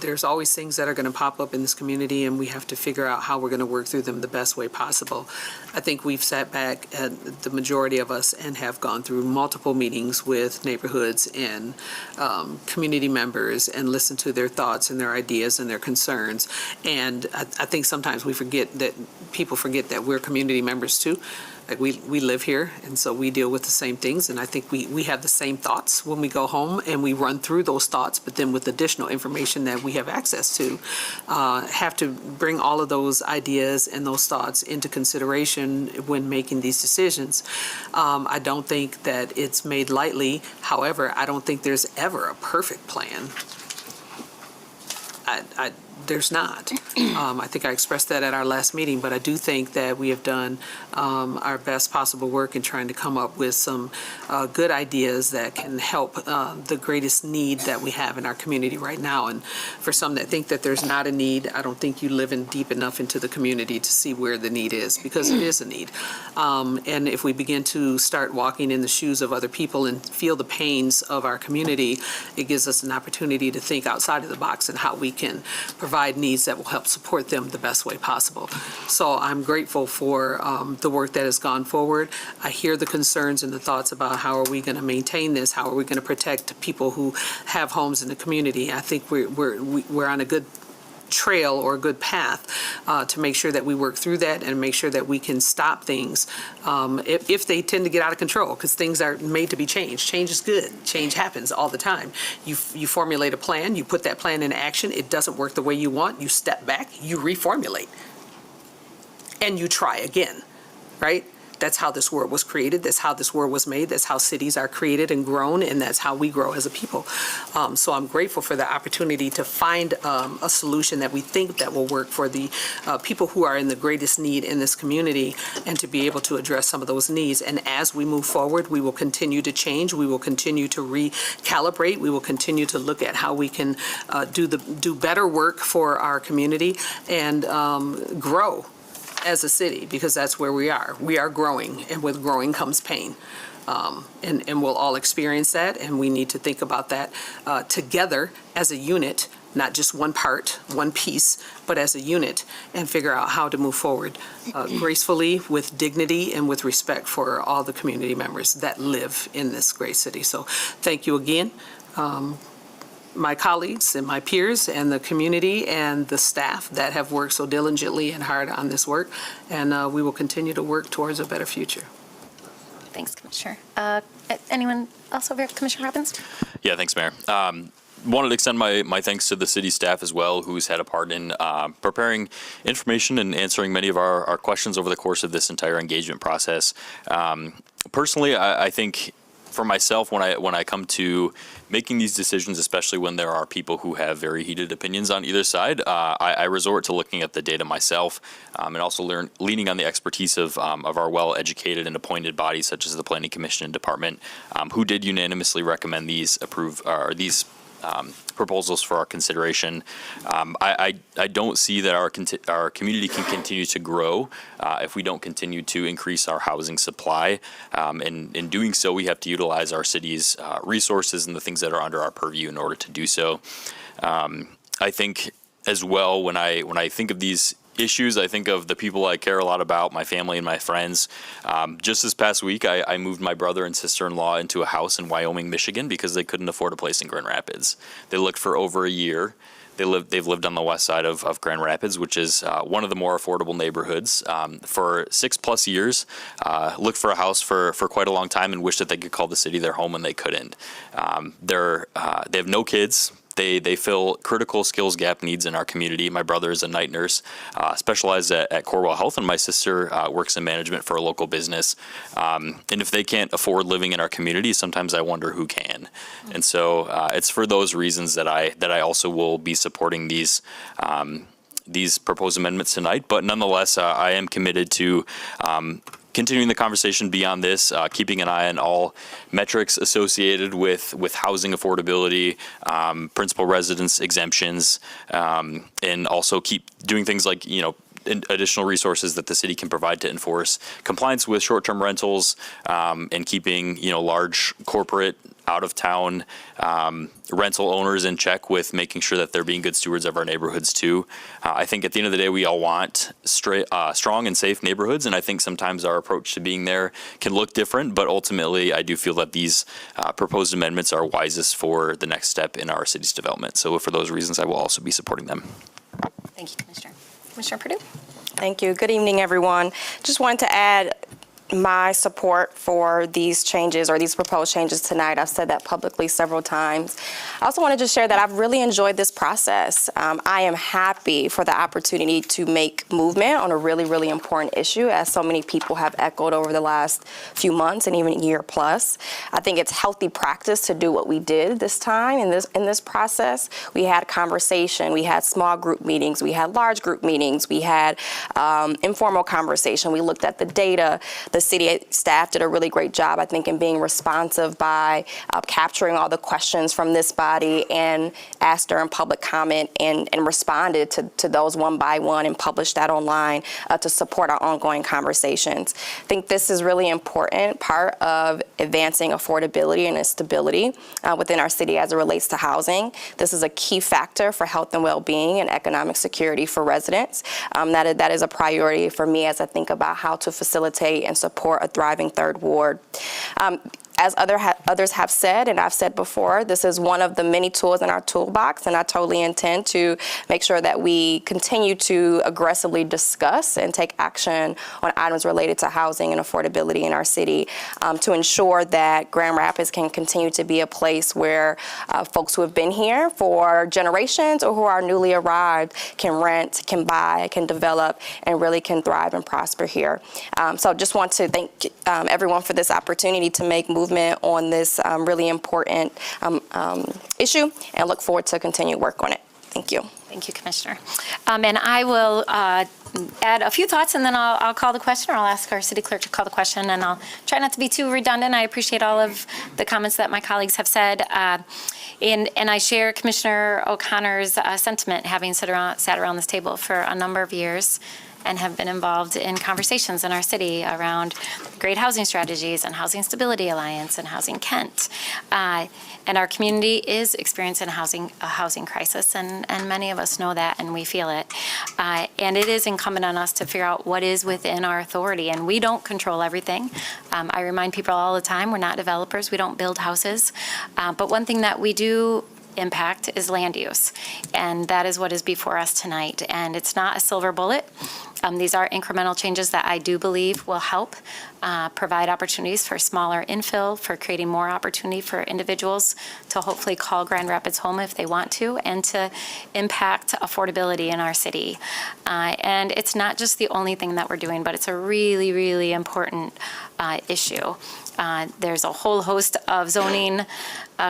[SPEAKER 18] There's always things that are going to pop up in this community, and we have to figure out how we're going to work through them the best way possible. I think we've sat back, the majority of us, and have gone through multiple meetings with neighborhoods and community members and listened to their thoughts and their ideas and their concerns. And I think sometimes people forget that we're community members too. Like we live here, and so we deal with the same things, and I think we have the same thoughts when we go home, and we run through those thoughts, but then with additional information that we have access to, have to bring all of those ideas and those thoughts into consideration when making these decisions. I don't think that it's made lightly. However, I don't think there's ever a perfect plan. There's not. I think I expressed that at our last meeting, but I do think that we have done our best possible work in trying to come up with some good ideas that can help the greatest need that we have in our community right now. And for some that think that there's not a need, I don't think you live in deep enough into the community to see where the need is, because it is a need. And if we begin to start walking in the shoes of other people and feel the pains of our community, it gives us an opportunity to think outside of the box and how we can provide needs that will help support them the best way possible. So I'm grateful for the work that has gone forward. I hear the concerns and the thoughts about how are we going to maintain this, how are we going to protect people who have homes in the community. I think we're on a good trail or a good path to make sure that we work through that and make sure that we can stop things if they tend to get out of control, because things are made to be changed. Change is good. Change happens all the time. You formulate a plan, you put that plan in action, it doesn't work the way you want, you step back, you reformulate, and you try again, right? That's how this world was created. That's how this world was made. That's how cities are created and grown, and that's how we grow as a people. So I'm grateful for the opportunity to find a solution that we think that will work for the people who are in the greatest need in this community, and to be able to address some of those needs. And as we move forward, we will continue to change. We will continue to recalibrate. We will continue to look at how we can do better work for our community and grow as a city, because that's where we are. We are growing, and with growing comes pain. And we'll all experience that, and we need to think about that together as a unit, not just one part, one piece, but as a unit, and figure out how to move forward gracefully, with dignity, and with respect for all the community members that live in this great city. So thank you again. My colleagues and my peers and the community and the staff that have worked so diligently and hard on this work, and we will continue to work towards a better future.
[SPEAKER 1] Thanks, Commissioner. Anyone else over here? Commissioner Robbins?
[SPEAKER 15] Yeah, thanks, Mayor. Wanted to extend my thanks to the city staff as well, who's had a part in preparing information and answering many of our questions over the course of this entire engagement process. Personally, I think for myself, when I come to making these decisions, especially when there are people who have very heated opinions on either side, I resort to looking at the data myself, and also leaning on the expertise of our well-educated and appointed bodies, such as the Planning Commission and Department, who did unanimously recommend these proposals for our consideration. I don't see that our community can continue to grow if we don't continue to increase our housing supply. And in doing so, we have to utilize our city's resources and the things that are under our purview in order to do so. I think as well, when I think of these issues, I think of the people I care a lot about, my family and my friends. Just this past week, I moved my brother and sister-in-law into a house in Wyoming, Michigan, because they couldn't afford a place in Grand Rapids. They looked for over a year. They've lived on the west side of Grand Rapids, which is one of the more affordable neighborhoods, for 6+ years. Looked for a house for quite a long time and wished that they could call the city their home, and they couldn't. They have no kids. They fill critical skills gap needs in our community. My brother is a night nurse, specialized at Corewell Health, and my sister works in management for a local business. And if they can't afford living in our community, sometimes I wonder who can. And so it's for those reasons that I also will be supporting these these proposed amendments tonight. But nonetheless, I am committed to continuing the conversation beyond this, keeping an eye on all metrics associated with housing affordability, principal residence exemptions, and also keep doing things like, additional resources that the city can provide to enforce compliance with short-term rentals, and keeping, large corporate out-of-town rental owners in check with making sure that they're being good stewards of our neighborhoods too. I think at the end of the day, we all want strong and safe neighborhoods, and I think sometimes our approach to being there can look different, but ultimately I do feel that these proposed amendments are wisest for the next step in our city's development. So for those reasons, I will also be supporting them.
[SPEAKER 1] Thank you, Commissioner. Commissioner Perdue?
[SPEAKER 19] Thank you. Good evening, everyone. Just wanted to add my support for these changes or these proposed changes tonight. I've said that publicly several times. I also want to just share that I've really enjoyed this process. I am happy for the opportunity to make movement on a really, really important issue, as so many people have echoed over the last few months and even a year plus. I think it's healthy practice to do what we did this time in this process. We had conversation, we had small group meetings, we had large group meetings, we had informal conversation. We looked at the data. The city staff did a really great job, I think, in being responsive by capturing all the questions from this body and asked during public comment and responded to those one by one and published that online to support our ongoing conversations. I think this is really important part of advancing affordability and stability within our city as it relates to housing. This is a key factor for health and well-being and economic security for residents. That is a priority for me as I think about how to facilitate and support a thriving third ward. As others have said, and I've said before, this is one of the many tools in our toolbox, and I totally intend to make sure that we continue to aggressively discuss and take action on items related to housing and affordability in our city to ensure that Grand Rapids can continue to be a place where folks who have been here for generations or who are newly arrived can rent, can buy, can develop, and really can thrive and prosper here. So just want to thank everyone for this opportunity to make movement on this really important issue, and look forward to continued work on it. Thank you.
[SPEAKER 1] Thank you, Commissioner. And I will add a few thoughts, and then I'll call the question, or I'll ask our city clerk to call the question, and I'll try not to be too redundant. I appreciate all of the comments that my colleagues have said. And I share Commissioner O'Connor's sentiment, having sat around this table for a number of years and have been involved in conversations in our city around great housing strategies and Housing Stability Alliance and Housing Kent. And our community is experiencing a housing crisis, and many of us know that and we feel it. And it is incumbent on us to figure out what is within our authority, and we don't control everything. I remind people all the time, we're not developers, we don't build houses. But one thing that we do impact is land use, and that is what is before us tonight. And it's not a silver bullet. These are incremental changes that I do believe will help provide opportunities for smaller infill, for creating more opportunity for individuals to hopefully call Grand Rapids home if they want to, and to impact affordability in our city. And it's not just the only thing that we're doing, but it's a really, really important issue. There's a whole host of zoning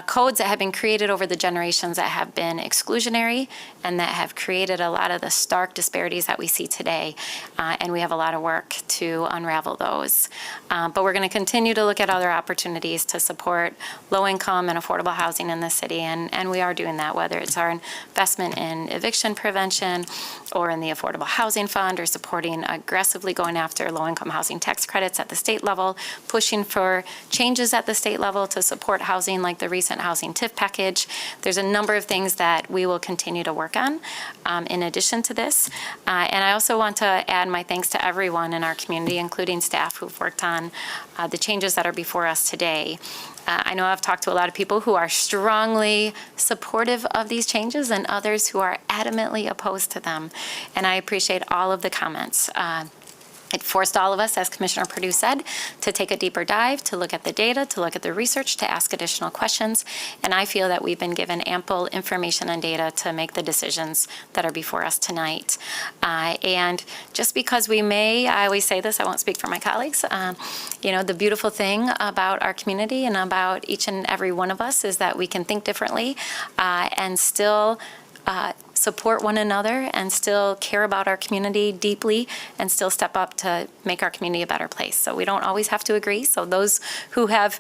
[SPEAKER 1] codes that have been created over the generations that have been exclusionary and that have created a lot of the stark disparities that we see today. And we have a lot of work to unravel those. But we're going to continue to look at other opportunities to support low-income and affordable housing in the city. And we are doing that, whether it's our investment in eviction prevention or in the Affordable Housing Fund, or supporting aggressively going after low-income housing tax credits at the state level, pushing for changes at the state level to support housing like the recent housing TIF package. There's a number of things that we will continue to work on in addition to this. And I also want to add my thanks to everyone in our community, including staff who've worked on the changes that are before us today. I know I've talked to a lot of people who are strongly supportive of these changes and others who are adamantly opposed to them. And I appreciate all of the comments. It forced all of us, as Commissioner Perdue said, to take a deeper dive, to look at the data, to look at the research, to ask additional questions. And I feel that we've been given ample information and data to make the decisions that are before us tonight. And just because we may, I always say this, I won't speak for my colleagues, the beautiful thing about our community and about each and every one of us is that we can think differently and still support one another and still care about our community deeply and still step up to make our community a better place. So we don't always have to agree. So those who have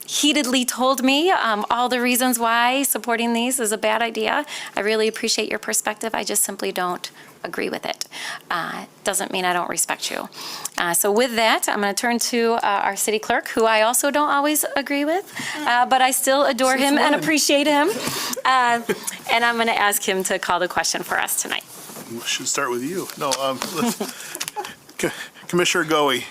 [SPEAKER 1] heatedly told me all the reasons why supporting these is a bad idea, I really appreciate your perspective. I just simply don't agree with it. Doesn't mean I don't respect you. So with that, I'm going to turn to our city clerk, who I also don't always agree with, but I still adore him and appreciate him. And I'm going to ask him to call the question for us tonight.
[SPEAKER 14] We should start with you. No, Commissioner Goey.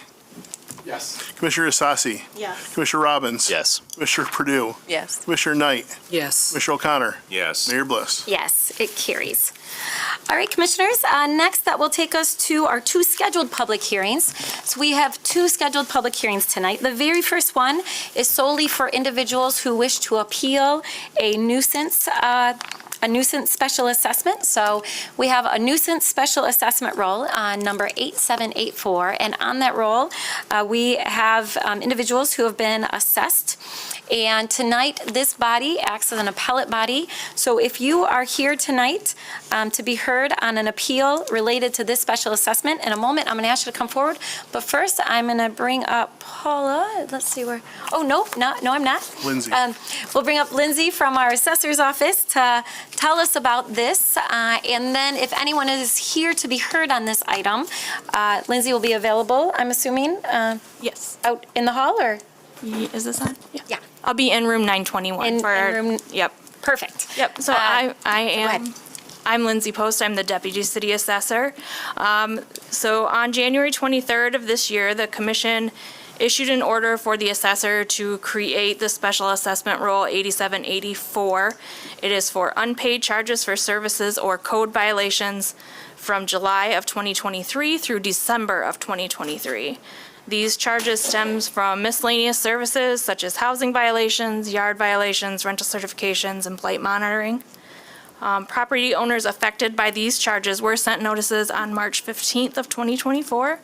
[SPEAKER 18] Yes.
[SPEAKER 14] Commissioner Isasi.
[SPEAKER 17] Yes.
[SPEAKER 14] Commissioner Robbins.
[SPEAKER 3] Yes.
[SPEAKER 14] Commissioner Purdue.
[SPEAKER 17] Yes.
[SPEAKER 14] Commissioner Knight.
[SPEAKER 18] Yes.
[SPEAKER 14] Commissioner O'Connor.
[SPEAKER 3] Yes.
[SPEAKER 14] Mayor Bliss.
[SPEAKER 1] Yes, it carries. All right, Commissioners, next that will take us to our two scheduled public hearings. So we have two scheduled public hearings tonight. The very first one is solely for individuals who wish to appeal a nuisance special assessment. So we have a nuisance special assessment roll on number 8784. And on that roll, we have individuals who have been assessed. And tonight, this body acts as an appellate body. So if you are here tonight to be heard on an appeal related to this special assessment, in a moment, I'm going to ask you to come forward. But first, I'm going to bring up Paula. Let's see where. Oh, no, I'm not.
[SPEAKER 14] Lindsay.
[SPEAKER 1] We'll bring up Lindsay from our assessor's office to tell us about this. And then if anyone is here to be heard on this item, Lindsay will be available, I'm assuming,
[SPEAKER 20] Yes.
[SPEAKER 1] out in the hall, or?
[SPEAKER 20] Is this on?
[SPEAKER 1] Yeah.
[SPEAKER 20] I'll be in room 921.
[SPEAKER 1] In room.
[SPEAKER 20] Yep.
[SPEAKER 1] Perfect.
[SPEAKER 20] Yep. So I'm Lindsay Post. I'm the Deputy City Assessor. So on January 23rd of this year, the Commission issued an order for the assessor to create the special assessment roll 8784. It is for unpaid charges for services or code violations from July of 2023 through December of 2023. These charges stems from miscellaneous services such as housing violations, yard violations, rental certifications, and blight monitoring. Property owners affected by these charges were sent notices on March 15th of 2024.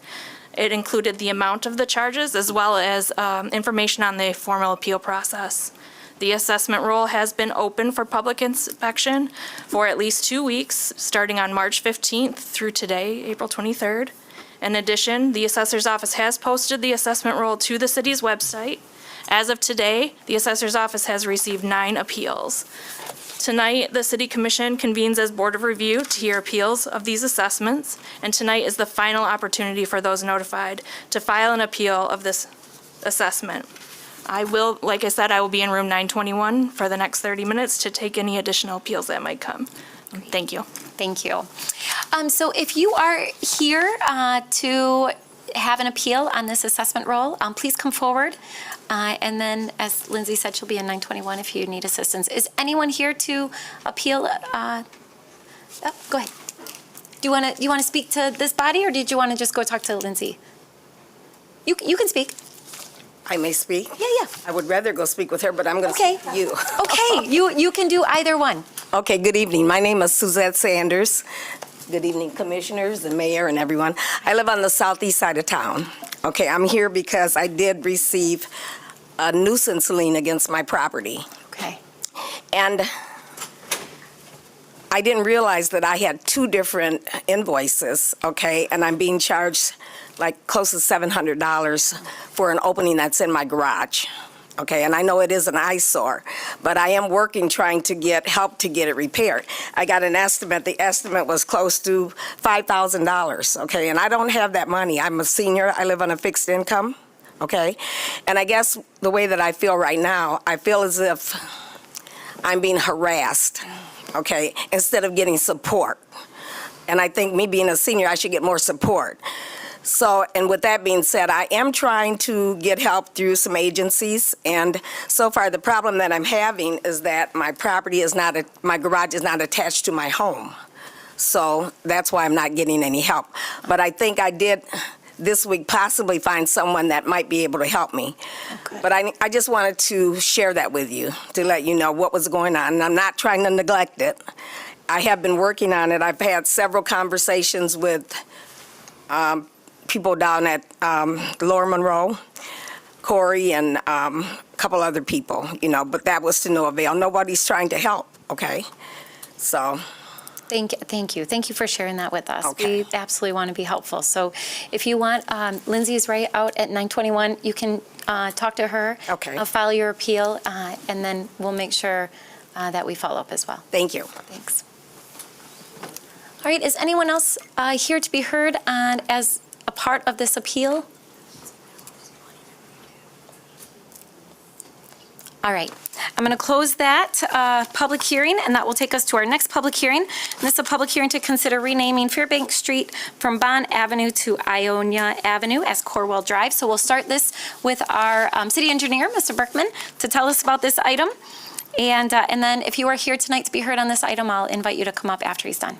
[SPEAKER 20] It included the amount of the charges as well as information on the formal appeal process. The assessment roll has been open for public inspection for at least 2 weeks, starting on March 15th through today, April 23rd. In addition, the assessor's office has posted the assessment roll to the city's website. As of today, the assessor's office has received 9 appeals. Tonight, the City Commission convenes as Board of Review to hear appeals of these assessments, and tonight is the final opportunity for those notified to file an appeal of this assessment. Like I said, I will be in room 921 for the next 30 minutes to take any additional appeals that might come. Thank you.
[SPEAKER 1] Thank you. So if you are here to have an appeal on this assessment roll, please come forward. And then, as Lindsay said, she'll be in 921 if you need assistance. Is anyone here to appeal? Go ahead. Do you want to speak to this body, or did you want to just go talk to Lindsay? You can speak.
[SPEAKER 21] I may speak?
[SPEAKER 1] Yeah.
[SPEAKER 21] I would rather go speak with her, but I'm going to
[SPEAKER 1] Okay.
[SPEAKER 21] speak to you.
[SPEAKER 1] Okay, you can do either one.
[SPEAKER 21] Okay, good evening. My name is Suzette Sanders. Good evening, commissioners, the mayor, and everyone. I live on the southeast side of town. Okay, I'm here because I did receive a nuisance lien against my property.
[SPEAKER 1] Okay.
[SPEAKER 21] And I didn't realize that I had 2 different invoices, okay? And I'm being charged like close to $700 for an opening that's in my garage. Okay, and I know it is an eyesore, but I am working trying to get help to get it repaired. I got an estimate. The estimate was close to $5,000, okay? And I don't have that money. I'm a senior. I live on a fixed income, okay? And I guess the way that I feel right now, I feel as if I'm being harassed, okay, instead of getting support. And I think me being a senior, I should get more support. So, and with that being said, I am trying to get help through some agencies, and so far the problem that I'm having is that my property is not, my garage is not attached to my home. So that's why I'm not getting any help. But I think I did this week possibly find someone that might be able to help me. Okay. But I just wanted to share that with you, to let you know what was going on. And I'm not trying to neglect it. I have been working on it. I've had several conversations with people down at Lower Monroe, Corey, and a couple other people, but that was to no avail. Nobody's trying to help, okay? So,
[SPEAKER 1] Thank you. Thank you for sharing that with us.
[SPEAKER 21] Okay.
[SPEAKER 1] We absolutely want to be helpful. So if you want, Lindsay's right out at 9:21. You can talk to her.
[SPEAKER 21] Okay.
[SPEAKER 1] File your appeal, and then we'll make sure that we follow up as well.
[SPEAKER 21] thank you.
[SPEAKER 1] Thanks. All right, is anyone else here to be heard on as a part of this appeal? All right, I'm going to close that public hearing, and that will take us to our next public hearing. And this is a public hearing to consider renaming Fairbanks Street from Bond Avenue to Ionia Avenue as Corwell Drive. So we'll start this with our city engineer, Mr. Berkman, to tell us about this item. And then if you are here tonight to be heard on this item, I'll invite you to come up after he's done.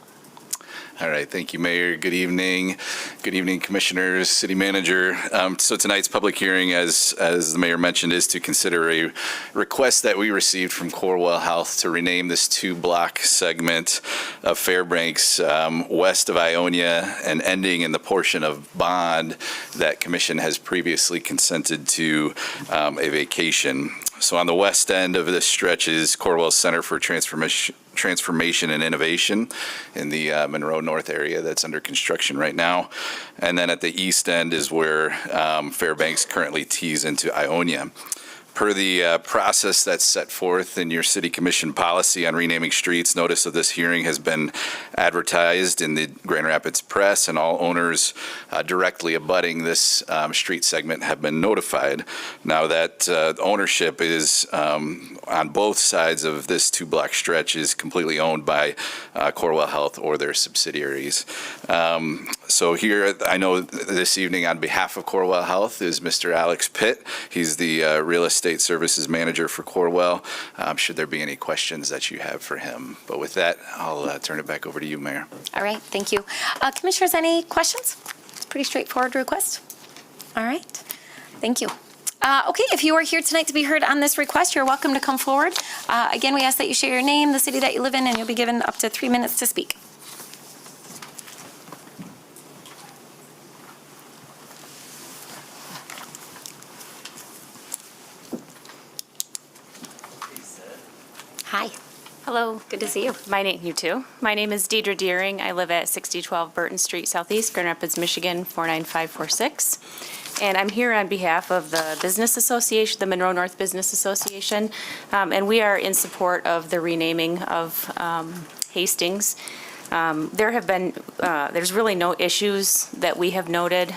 [SPEAKER 6] All right, thank you, Mayor. Good evening. Good evening, Commissioners, City Manager. So tonight's public hearing, as the Mayor mentioned, is to consider a request that we received from Corwell Health to rename this two-block segment of Fairbanks west of Ionia and ending in the portion of Bond that Commission has previously consented to a vacation. So on the west end of this stretch is Corwell's Center for Transformation and Innovation in the Monroe North area that's under construction right now. And then at the east end is where Fairbanks currently tees into Ionia. Per the process that's set forth in your City Commission policy on renaming streets, notice of this hearing has been advertised in the Grand Rapids Press, and all owners directly abutting this street segment have been notified. Now that ownership is on both sides of this two-block stretch is completely owned by Corwell Health or their subsidiaries. So here, I know this evening on behalf of Corwell Health is Mr. Alex Pitt. He's the Real Estate Services Manager for Corwell. Should there be any questions that you have for him? But with that, I'll turn it back over to you, Mayor.
[SPEAKER 1] All right, thank you. Commissioners, any questions? It's a pretty straightforward request. All right, thank you. Okay, if you are here tonight to be heard on this request, you're welcome to come forward. Again, we ask that you share your name, the city that you live in, and you'll be given up to 3 minutes to speak. Hi. Hello, good to see you.
[SPEAKER 22] You too. My name is Deidre Deering. I live at 6012 Burton Street Southeast, Grand Rapids, Michigan, 49546. And I'm here on behalf of the Business Association, the Monroe North Business Association, and we are in support of the renaming of Hastings. There's really no issues that we have noted.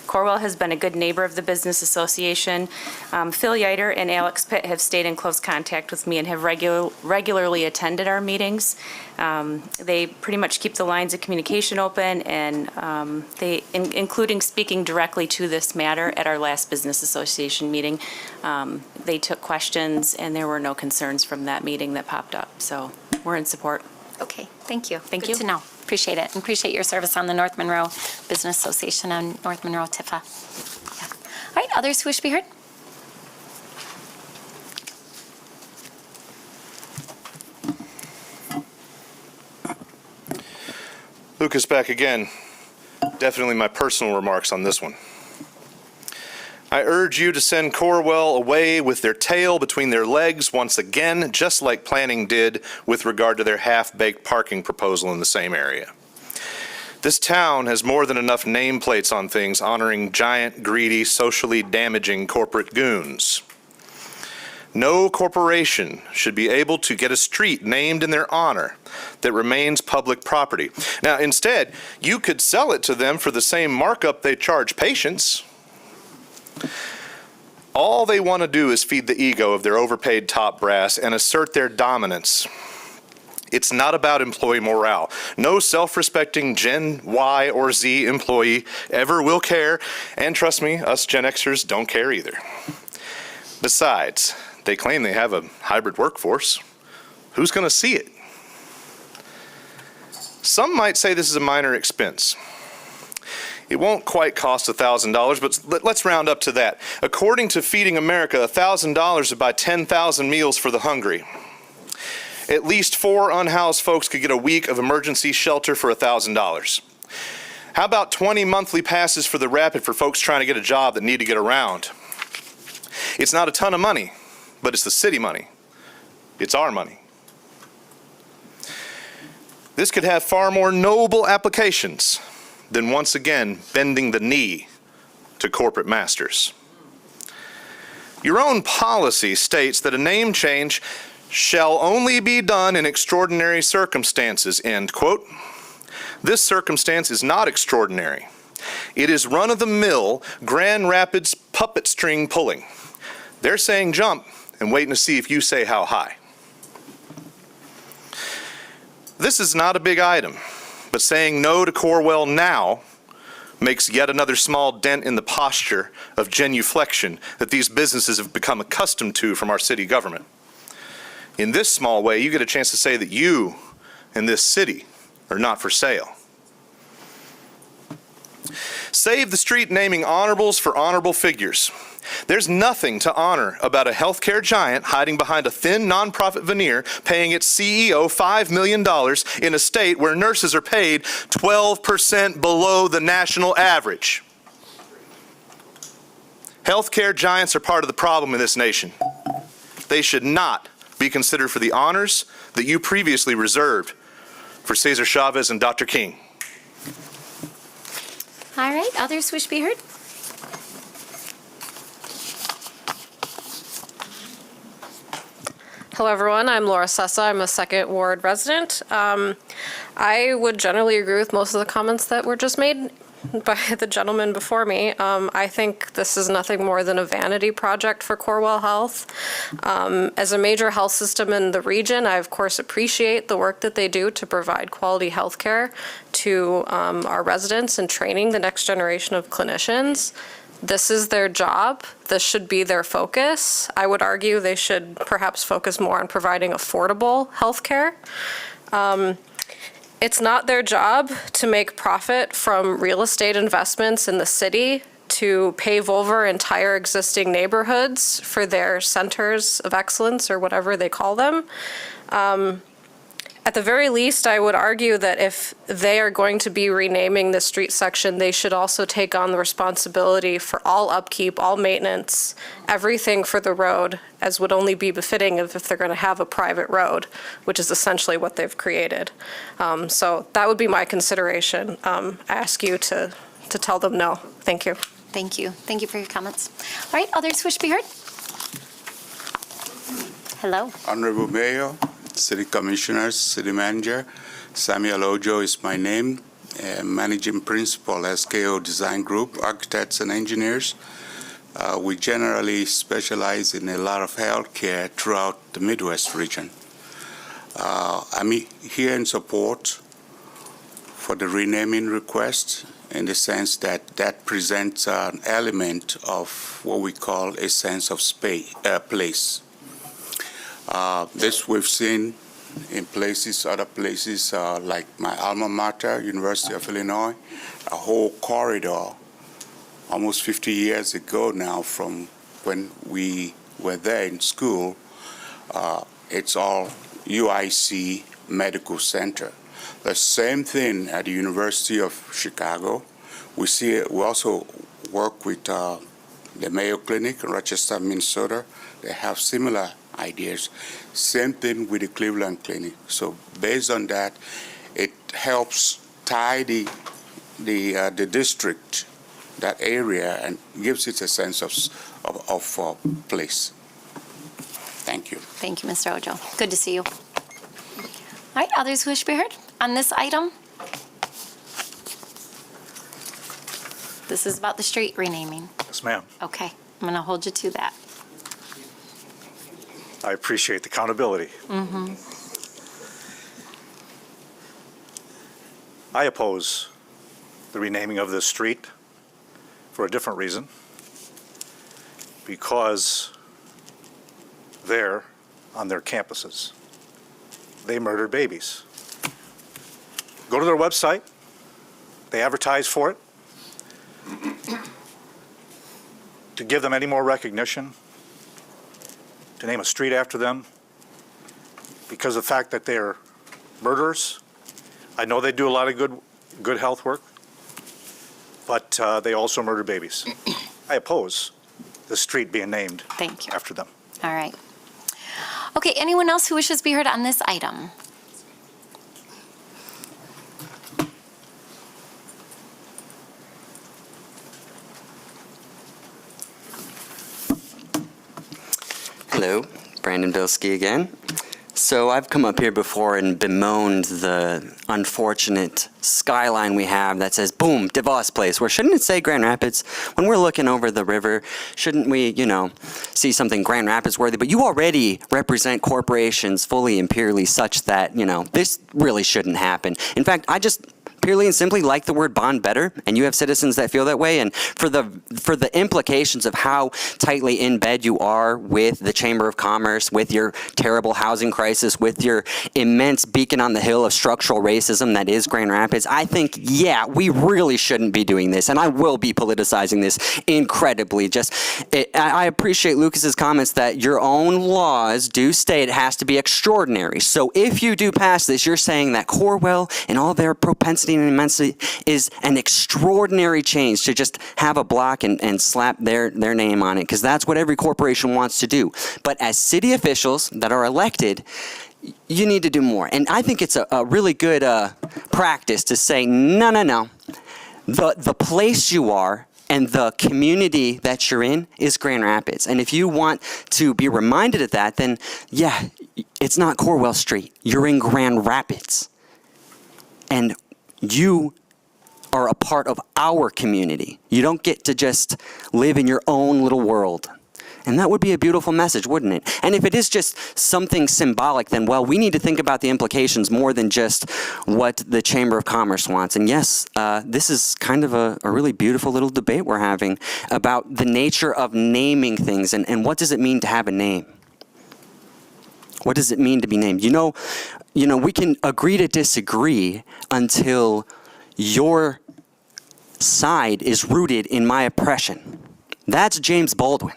[SPEAKER 22] Corwell has been a good neighbor of the Business Association. Phil Yeiter and Alex Pitt have stayed in close contact with me and have regularly attended our meetings. They pretty much keep the lines of communication open, and including speaking directly to this matter at our last Business Association meeting. They took questions, and there were no concerns from that meeting that popped up. So we're in support.
[SPEAKER 1] Okay, thank you.
[SPEAKER 22] Thank
[SPEAKER 1] Good
[SPEAKER 22] you.
[SPEAKER 1] to know. Appreciate it. And appreciate your service on the North Monroe Business Association and North Monroe TIFA. Yeah. All right, others who wish to be heard?
[SPEAKER 2] Lucas back again. Definitely my personal remarks on this one. I urge you to send Corwell away with their tail between their legs once again, just like planning did with regard to their half-baked parking proposal in the same area. This town has more than enough nameplates on things honoring giant, greedy, socially damaging corporate goons. No corporation should be able to get a street named in their honor that remains public property. Now, instead, you could sell it to them for the same markup they charge patients. All they want to do is feed the ego of their overpaid top brass and assert their dominance. It's not about employee morale. No self-respecting Gen Y or Z employee ever will care, and trust me, us Gen Xers don't care either. Besides, they claim they have a hybrid workforce. Who's going to see it? Some might say this is a minor expense. It won't quite cost $1,000, but let's round up to that. According to Feeding America, $1,000 would buy 10,000 meals for the hungry. At least 4 unhoused folks could get a week of emergency shelter for $1,000. How about 20 monthly passes for the Rapid for folks trying to get a job that need to get around? It's not a ton of money, but it's the city money. It's our money. This could have far more noble applications than once again bending the knee to corporate masters. Your own policy states that a name change shall only be done in extraordinary circumstances, end quote. This circumstance is not extraordinary. It is run-of-the-mill Grand Rapids puppet string pulling. They're saying jump and waiting to see if you say how high. This is not a big item, but saying no to Corwell now makes yet another small dent in the posture of genuflection that these businesses have become accustomed to from our city government. In this small way, you get a chance to say that you and this city are not for sale. Save the street naming honorables for honorable figures. There's nothing to honor about a healthcare giant hiding behind a thin nonprofit veneer paying its CEO $5 million in a state where nurses are paid 12% below the national average. Healthcare giants are part of the problem in this nation. They should not be considered for the honors that you previously reserved for Cesar Chavez and Dr. King.
[SPEAKER 1] All right, others wish to be heard?
[SPEAKER 4] Hello, everyone. I'm Laura Sessa. I'm a second ward resident. I would generally agree with most of the comments that were just made by the gentleman before me. I think this is nothing more than a vanity project for Corwell Health. As a major health system in the region, I of course appreciate the work that they do to provide quality health care to our residents and training the next generation of clinicians. This is their job. This should be their focus. I would argue they should perhaps focus more on providing affordable health care. It's not their job to make profit from real estate investments in the city to pave over entire existing neighborhoods for their centers of excellence or whatever they call them. At the very least, I would argue that if they are going to be renaming the street section, they should also take on the responsibility for all upkeep, all maintenance, everything for the road, as would only be befitting if they're going to have a private road, which is essentially what they've created. So that would be my consideration. I ask you to tell them no. Thank you.
[SPEAKER 1] Thank you. Thank you for your comments. All right, others wish to be heard? Hello.
[SPEAKER 7] Honorable Mayor, City Commissioners, City Manager, Samuel Ojo is my name, Managing Principal, SKO Design Group, Architects and Engineers. We generally specialize in a lot of healthcare throughout the Midwest region. I'm here in support for the renaming request in the sense that that presents an element of what we call a sense of place. This we've seen in places, other places like my alma mater, University of Illinois, a whole corridor almost 50 years ago now from when we were there in school. It's all UIC Medical Center. The same thing at the University of Chicago. We also work with the Mayo Clinic in Rochester, Minnesota. They have similar ideas. Same thing with the Cleveland Clinic. So based on that, it helps tie the district, that area, and gives it a sense of place. Thank you.
[SPEAKER 1] Thank you, Mr. Ojo. Good to see you. All right, others who wish to be heard on this item? This is about the street renaming.
[SPEAKER 23] Yes, ma'am.
[SPEAKER 1] Okay, I'm going to hold you to that.
[SPEAKER 23] I appreciate the accountability.
[SPEAKER 1] Mm-hmm.
[SPEAKER 23] I oppose the renaming of this street for a different reason. Because there, on their campuses, they murder babies. Go to their website. They advertise for it. To give them any more recognition, to name a street after them, because of the fact that they're murderers. I know they do a lot of good health work, but they also murder babies. I oppose the street being named after them.
[SPEAKER 1] All right. Okay, anyone else who wishes to be heard on this item?
[SPEAKER 12] Hello, Brandon Bilski again. So I've come up here before and bemoaned the unfortunate skyline we have that says, boom, DeVos Place. Where shouldn't it say Grand Rapids? When we're looking over the river, shouldn't we, see something Grand Rapids worthy? But you already represent corporations fully and purely such that, this really shouldn't happen. In fact, I just purely and simply like the word bond better, and you have citizens that feel that way. And for the implications of how tightly in bed you are with the Chamber of Commerce, with your terrible housing crisis, with your immense beacon on the hill of structural racism that is Grand Rapids, I think, yeah, we really shouldn't be doing this, and I will be politicizing this incredibly. I appreciate Lucas's comments that your own laws do state it has to be extraordinary. So if you do pass this, you're saying that Corwell and all their propensity and immensity is an extraordinary change to just have a block and slap their name on it, because that's what every corporation wants to do. But as city officials that are elected, you need to do more. And I think it's a really good practice to say, no. The place you are and the community that you're in is Grand Rapids. And if you want to be reminded of that, then yeah, it's not Corwell Street. You're in Grand Rapids. And you are a part of our community. You don't get to just live in your own little world. And that would be a beautiful message, wouldn't it? And if it is just something symbolic, then, well, we need to think about the implications more than just what the Chamber of Commerce wants. And yes, this is kind of a really beautiful little debate we're having about the nature of naming things and what does it mean to have a name? What does it mean to be named? We can agree to disagree until your side is rooted in my oppression. That's James Baldwin.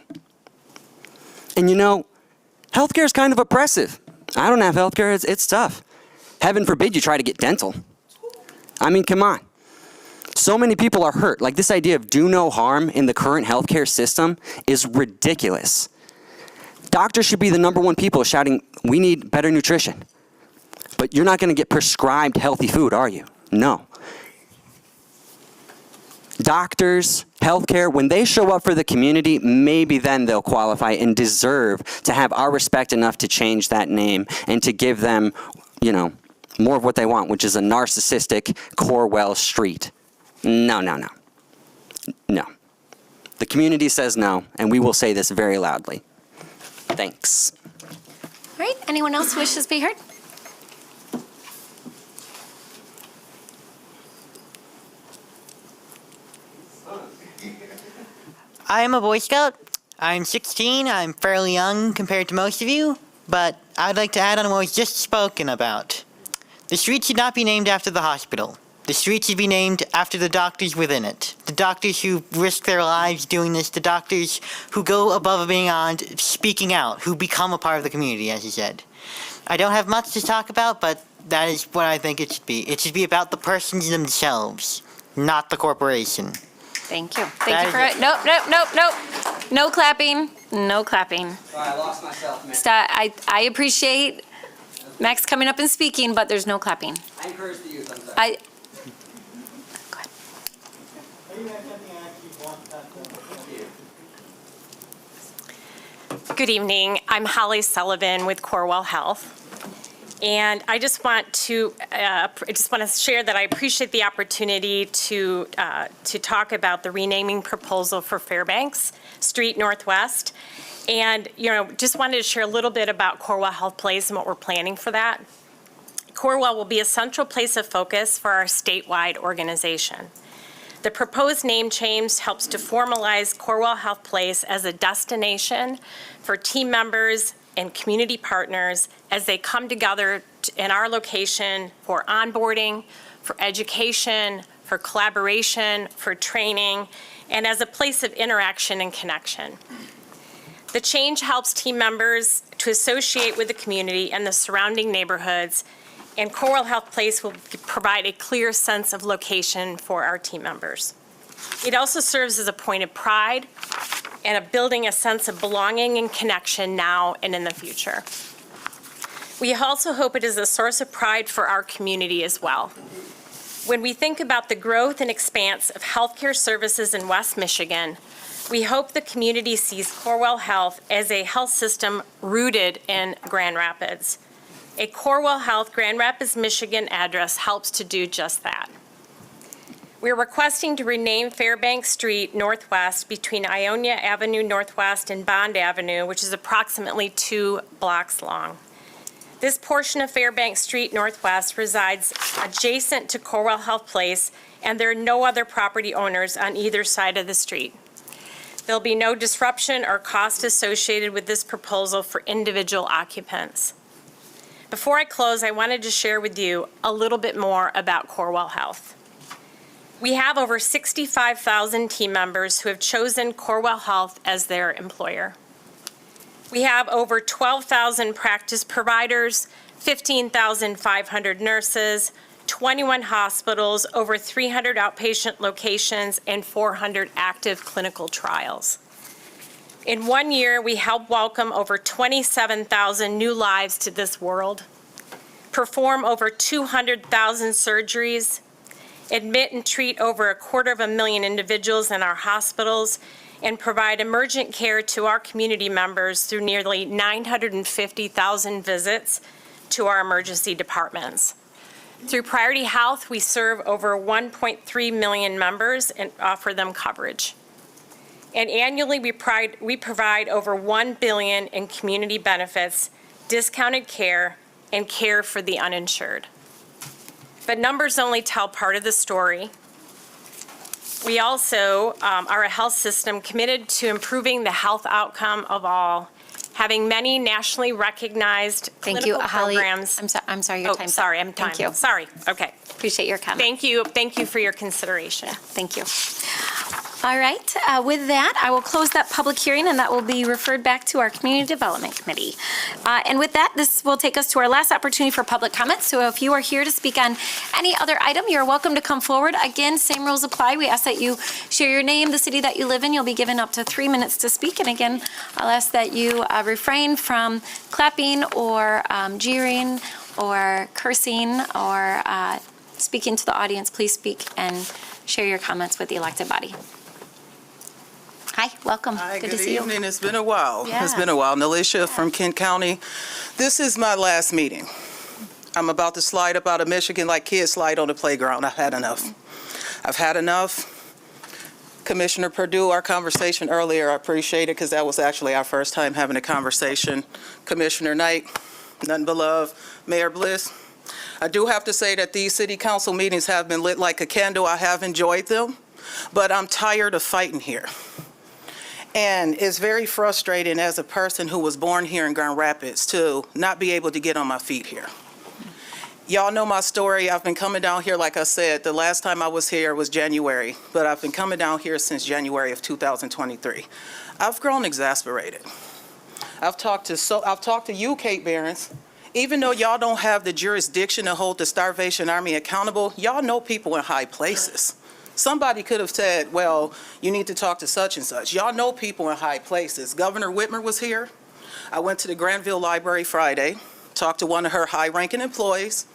[SPEAKER 12] And healthcare is kind of oppressive. I don't have healthcare, it's tough. Heaven forbid you try to get dental. I mean, come on. So many people are hurt. Like, this idea of do no harm in the current healthcare system is ridiculous. Doctors should be the number one people shouting, we need better nutrition. But you're not going to get prescribed healthy food, are you? No. Doctors, healthcare, when they show up for the community, maybe then they'll qualify and deserve to have our respect enough to change that name and to give them, more of what they want, which is a narcissistic Corwell Street. No. The community says no, and we will say this very loudly. Thanks.
[SPEAKER 1] All right, anyone else who wishes to be heard?
[SPEAKER 8] I'm a Boy Scout. I'm 16. I'm fairly young compared to most of you, but I'd like to add on what was just spoken about. The street should not be named after the hospital. The street should be named after the doctors within it. The doctors who risk their lives doing this, the doctors who go above and beyond speaking out, who become a part of the community, as you said. I don't have much to talk about, but that is what I think it should be. It should be about the persons themselves, not the corporation.
[SPEAKER 1] Thank you. Thank you for it. Nope. No clapping. No clapping.
[SPEAKER 12] Sorry, I lost myself, man.
[SPEAKER 1] Stop. I appreciate Max coming up and speaking, but there's no clapping.
[SPEAKER 12] I encourage the youth, I'm sorry.
[SPEAKER 1] Go ahead.
[SPEAKER 9] Good evening. I'm Holly Sullivan with Corwell Health. And I just want to share that I appreciate the opportunity to talk about the renaming proposal for Fairbanks Street Northwest. And, just wanted to share a little bit about Corwell Health Place and what we're planning for that. Corwell will be a central place of focus for our statewide organization. The proposed name change helps to formalize Corwell Health Place as a destination for team members and community partners as they come together in our location for onboarding, for education, for collaboration, for training, and as a place of interaction and connection. The change helps team members to associate with the community and the surrounding neighborhoods, and Corwell Health Place will provide a clear sense of location for our team members. It also serves as a point of pride and of building a sense of belonging and connection now and in the future. We also hope it is a source of pride for our community as well. When we think about the growth and expanse of healthcare services in West Michigan, we hope the community sees Corewell Health as a health system rooted in Grand Rapids. A Corewell Health Grand Rapids, Michigan address helps to do just that. We're requesting to rename Fairbanks Street Northwest between Ionia Avenue Northwest and Bond Avenue, which is approximately 2 blocks long. This portion of Fairbanks Street Northwest resides adjacent to Corewell Health Place, and there are no other property owners on either side of the street. There'll be no disruption or cost associated with this proposal for individual occupants. Before I close, I wanted to share with you a little bit more about Corewell Health. We have over 65,000 team members who have chosen Corewell Health as their employer. We have over 12,000 practice providers, 15,500 nurses, 21 hospitals, over 300 outpatient locations, and 400 active clinical trials. In 1 year, we helped welcome over 27,000 new lives to this world, perform over 200,000 surgeries, admit and treat over 250,000 individuals in our hospitals, and provide emergent care to our community members through nearly 950,000 visits to our emergency departments. Through Priority Health, we serve over 1.3 million members and offer them coverage. And annually, we provide over $1 billion in community benefits, discounted care, and care for the uninsured. But numbers only tell part of the story. We also are a health system committed to improving the health outcome of all, having many nationally recognized clinical programs.
[SPEAKER 1] I'm sorry, your time's up.
[SPEAKER 9] Sorry, I'm time.
[SPEAKER 1] Thank you.
[SPEAKER 9] Sorry, okay.
[SPEAKER 1] Appreciate your comment.
[SPEAKER 9] Thank you for your consideration.
[SPEAKER 1] Thank you. All right, with that, I will close that public hearing, and that will be referred back to our Community Development Committee. And with that, this will take us to our last opportunity for public comment. So if you are here to speak on any other item, you're welcome to come forward. Again, same rules apply. We ask that you share your name, the city that you live in. You'll be given up to 3 minutes to speak. And again, I'll ask that you refrain from clapping or jeering or cursing or speaking to the audience. Please speak and share your comments with the elected body. Hi, welcome.
[SPEAKER 5] Hi,
[SPEAKER 1] good to see you.
[SPEAKER 5] evening. It's been a while.
[SPEAKER 1] Yeah.
[SPEAKER 5] It's been a while. Nalisha from Kent County. This is my last meeting. I'm about to slide up out of Michigan like kids slide on the playground. I've had enough. I've had enough. Commissioner Perdue, our conversation earlier, I appreciate it because that was actually our first time having a conversation. Commissioner Knight, nothing but love. Mayor Bliss, I do have to say that these city council meetings have been lit like a candle. I have enjoyed them, but I'm tired of fighting here. And it's very frustrating as a person who was born here in Grand Rapids to not be able to get on my feet here. Y'all know my story. I've been coming down here, like I said, the last time I was here was January, but I've been coming down here since January of 2023. I've grown exasperated. I've talked to you, Kate Behrens. Even though y'all don't have the jurisdiction to hold the Starvation Army accountable, y'all know people in high places. Somebody could have said, well, you need to talk to such and such. Y'all know people in high places. Governor Whitmer was here. I went to the Granville Library Friday, talked to one of her high-ranking employees.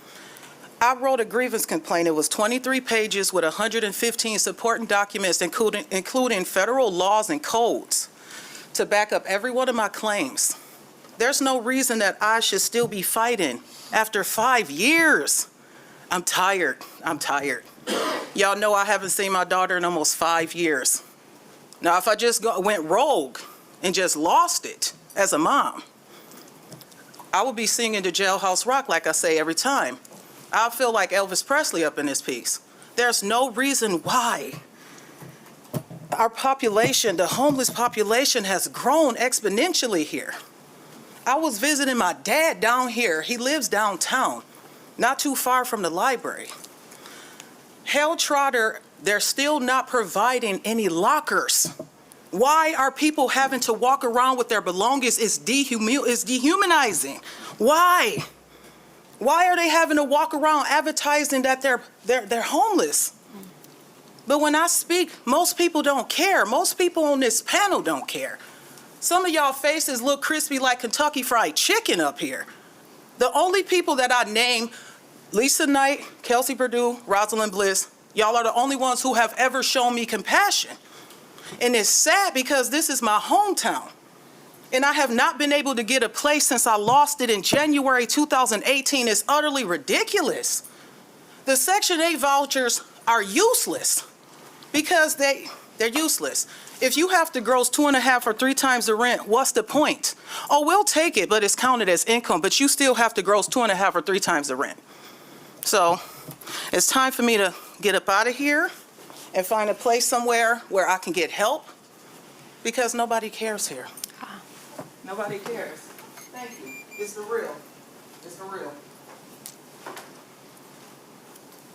[SPEAKER 5] I wrote a grievance complaint. It was 23 pages with 115 supporting documents, including federal laws and codes, to back up every one of my claims. There's no reason that I should still be fighting after 5 years. I'm tired. I'm tired. Y'all know I haven't seen my daughter in almost 5 years. Now, if I just went rogue and just lost it as a mom, I would be singing the Jailhouse Rock like I say every time. I feel like Elvis Presley up in this piece. There's no reason why our population, the homeless population, has grown exponentially here. I was visiting my dad down here. He lives downtown, not too far from the library. Hale Trotter, they're still not providing any lockers. Why are people having to walk around with their belongings? It's dehumanizing. Why? Why are they having to walk around advertising that they're homeless? But when I speak, most people don't care. Most people on this panel don't care. Some of y'all faces look crispy like Kentucky Fried Chicken up here. The only people that I name Lisa Knight, Kelsey Perdue, Rosalind Bliss, y'all are the only ones who have ever shown me compassion. And it's sad because this is my hometown. And I have not been able to get a place since I lost it in January 2018. It's utterly ridiculous. The Section 8 vouchers are useless because they're useless. If you have to gross 2.5 or 3 times the rent, what's the point? Oh, we'll take it, but it's counted as income, but you still have to gross 2.5 or 3 times the rent. So it's time for me to get up out of here and find a place somewhere where I can get help because nobody cares here. Nobody cares. Thank you. It's the real. It's the real.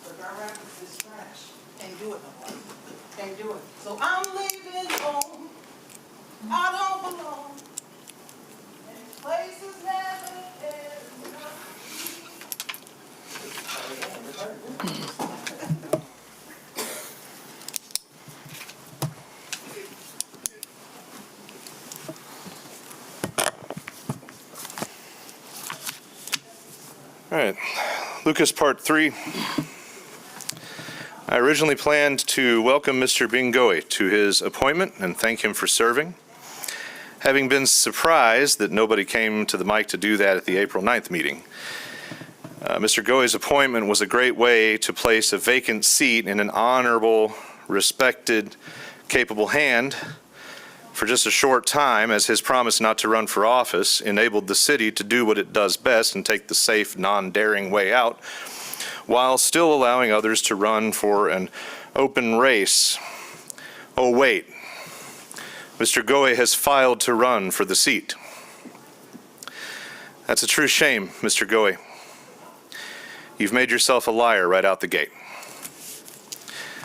[SPEAKER 5] But Grand Rapids is trash. Can't do it no more. Can't do it. So I'm leaving home. I don't belong. And this place is never
[SPEAKER 2] All right, Lucas, part 3. I originally planned to welcome Mr. Bingoy to his appointment and thank him for serving. Having been surprised that nobody came to the mic to do that at the April 9th meeting. Mr. Goy's appointment was a great way to place a vacant seat in an honorable, respected, capable hand for just a short time, as his promise not to run for office enabled the city to do what it does best and take the safe, non-daring way out, while still allowing others to run for an open race. Oh, wait. Mr. Goy has filed to run for the seat. That's a true shame, Mr. Goy. You've made yourself a liar right out the gate.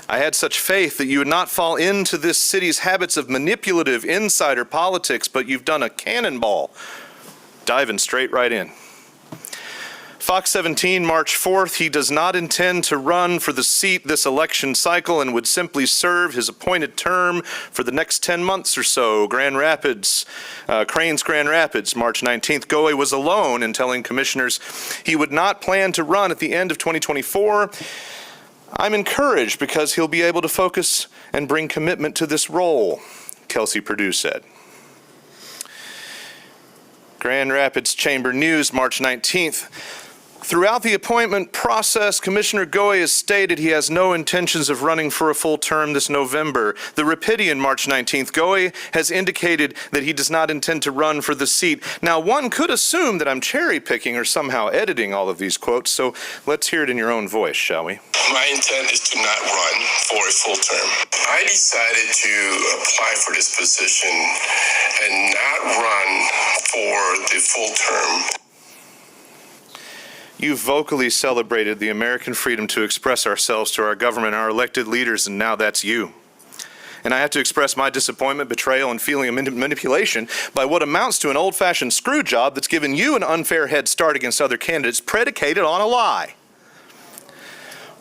[SPEAKER 2] I had such faith that you would not fall into this city's habits of manipulative insider politics, but you've done a cannonball, diving straight right in. Fox 17, March 4th, he does not intend to run for the seat this election cycle and would simply serve his appointed term for the next 10 months or so. Grand Rapids, Cranes Grand Rapids, March 19th. Goy was alone in telling commissioners he would not plan to run at the end of 2024. I'm encouraged because he'll be able to focus and bring commitment to this role, Kelsey Perdue said. Grand Rapids Chamber News, March 19th. Throughout the appointment process, Commissioner Goy has stated he has no intentions of running for a full term this November. The Rapidian, March 19th, Goy has indicated that he does not intend to run for the seat. Now, one could assume that I'm cherry-picking or somehow editing all of these quotes, so let's hear it in your own voice, shall we?
[SPEAKER 10] My intent is to not run for a full term. I decided to apply for this position and not run for the full term.
[SPEAKER 2] You've vocally celebrated the American freedom to express ourselves to our government, our elected leaders, and now that's you. And I have to express my disappointment, betrayal, and feeling of manipulation by what amounts to an old-fashioned screw job that's given you an unfair head start against other candidates predicated on a lie.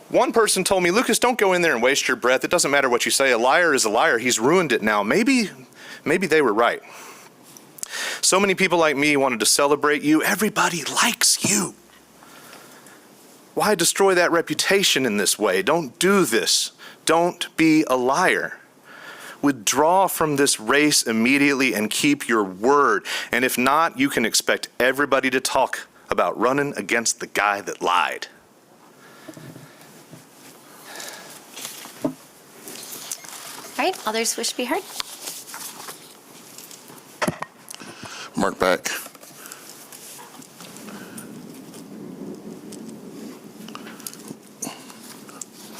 [SPEAKER 2] One person told me, Lucas, don't go in there and waste your breath. It doesn't matter what you say. A liar is a liar. He's ruined it now. Maybe they were right. So many people like me wanted to celebrate you. Everybody likes you. Why destroy that reputation in this way? Don't do this. Don't be a liar. Withdraw from this race immediately and keep your word. And if not, you can expect everybody to talk about running against the guy that lied.
[SPEAKER 1] All right, others wish to be heard.
[SPEAKER 10] Mark back.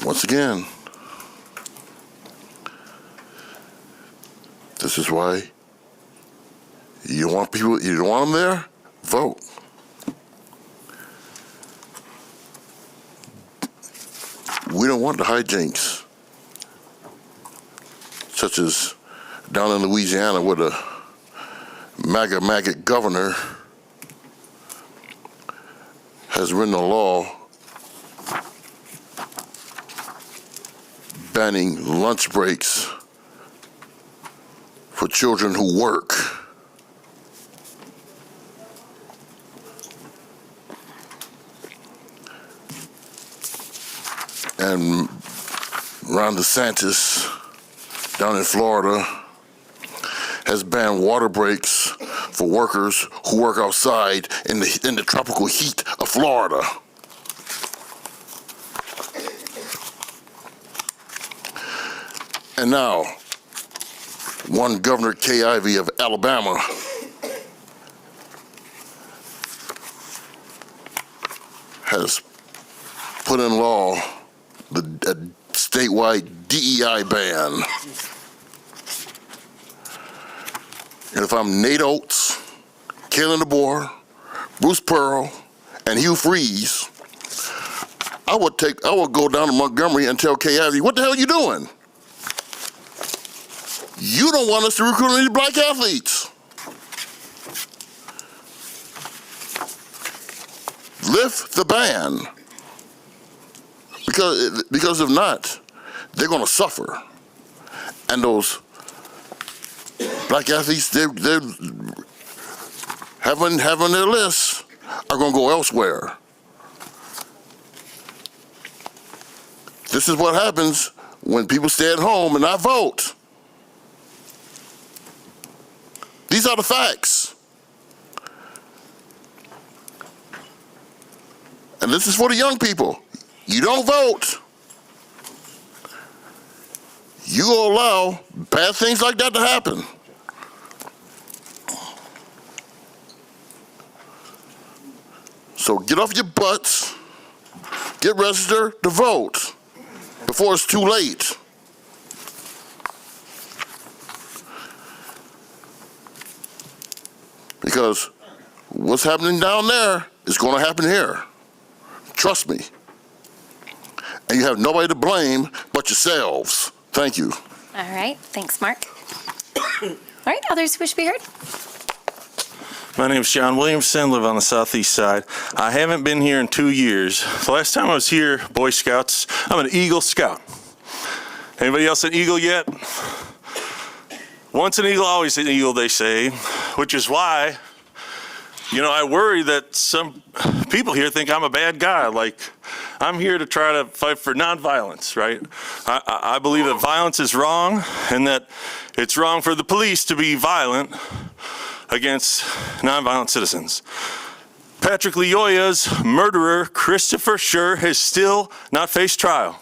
[SPEAKER 10] Once again, this is why you don't want people, you don't want them there, vote. We don't want the hijinks, such as down in Louisiana where the MAGA governor has written a law banning lunch breaks for children who work. and Ron DeSantis down in Florida has banned water breaks for workers who work outside in the tropical heat of Florida. And now, one Governor Kay Ivey of Alabama has put in law the statewide DEI ban. And if I'm Nate Oates, Kalen DeBoer, Bruce Pearl, and Hugh Freeze, I would go down to Montgomery and tell Kay Ivey, what the hell are you doing? You don't want us to recruit any black athletes. Lift the ban. Because if not, they're going to suffer. And those black athletes they're having their lists are going to go elsewhere. This is what happens when people stay at home and not vote. These are the facts. And this is for the young people. You don't vote. You allow bad things like that to happen. So get off your butts, get registered to vote before it's too late. Because what's happening down there is going to happen here. Trust me. And you have nobody to blame but yourselves. Thank you.
[SPEAKER 1] All right. Thanks, Mark. All right. Others wish to be heard?
[SPEAKER 11] My name is John Williamson, live on the southeast side. I haven't been here in 2 years. The last time I was here, Boy Scouts, I'm an Eagle Scout. Anybody else an Eagle yet? Once an Eagle, always an Eagle, they say, which is why, I worry that some people here think I'm a bad guy. Like, I'm here to try to fight for nonviolence, right? I believe that violence is wrong and that it's wrong for the police to be violent against nonviolent citizens. Patrick Leoya's murderer, Christopher Schur, has still not faced trial.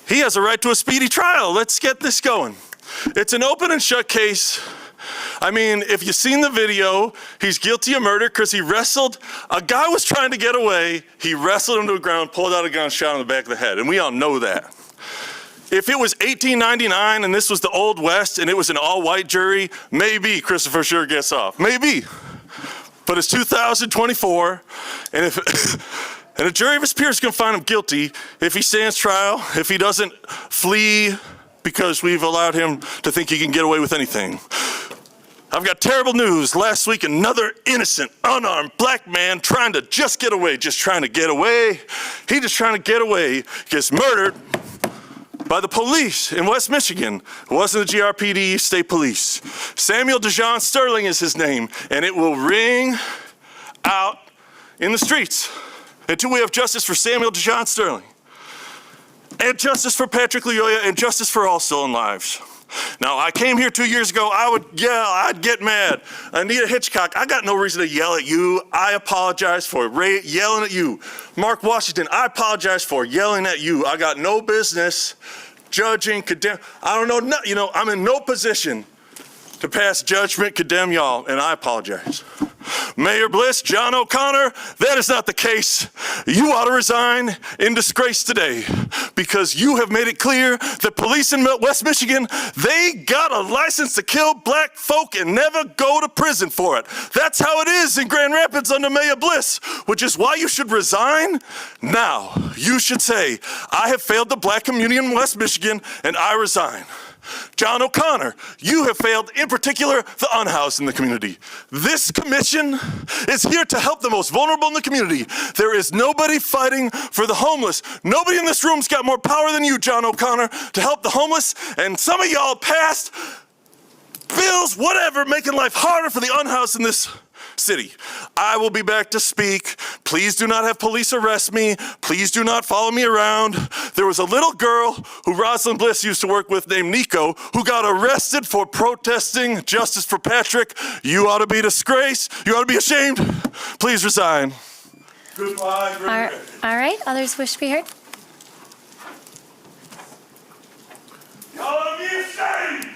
[SPEAKER 11] He has a right to a speedy trial. Let's get this going. It's an open and shut case. I mean, if you've seen the video, he's guilty of murder because he wrestled. A guy was trying to get away. He wrestled him to the ground, pulled out a gun, shot him in the back of the head. And we all know that. If it was 1899 and this was the Old West and it was an all-white jury, maybe Christopher Schur gets off. Maybe. But it's 2024, and and a jury of his peers can find him guilty if he stands trial, if he doesn't flee because we've allowed him to think he can get away with anything. I've got terrible news. Last week, another innocent, unarmed black man trying to just get away, He just trying to get away, gets murdered by the police in West Michigan. It wasn't the GRPD, state police. Samuel DeJohn Sterling is his name, and it will ring out in the streets until we have justice for Samuel DeJohn Sterling, and justice for Patrick Leoya, and justice for all stolen lives. Now, I came here 2 years ago, I would yell, I'd get mad. Anita Hitchcock, I got no reason to yell at you. I apologize for yelling at you. Mark Washington, I apologize for yelling at you. I got no business judging, condemn. I don't know, I'm in no position to pass judgment, condemn y'all, and I apologize. Mayor Bliss, John O'Connor, that is not the case. You ought to resign in disgrace today because you have made it clear that police in West Michigan, they got a license to kill black folk and never go to prison for it. That's how it is in Grand Rapids under Mayor Bliss, which is why you should resign now. You should say, I have failed the black community in West Michigan and I resign. John O'Connor, you have failed, in particular, the unhoused in the community. This commission is here to help the most vulnerable in the community. There is nobody fighting for the homeless. Nobody in this room's got more power than you, John O'Connor, to help the homeless. And some of y'all passed bills, whatever, making life harder for the unhoused in this city. I will be back to speak. Please do not have police arrest me. Please do not follow me around. There was a little girl who Rosalind Bliss used to work with named Nico who got arrested for protesting justice for Patrick. You ought to be disgraced. You ought to be ashamed. Please resign. Goodbye.
[SPEAKER 1] All right, others wish to be heard?
[SPEAKER 11] You ought to be ashamed.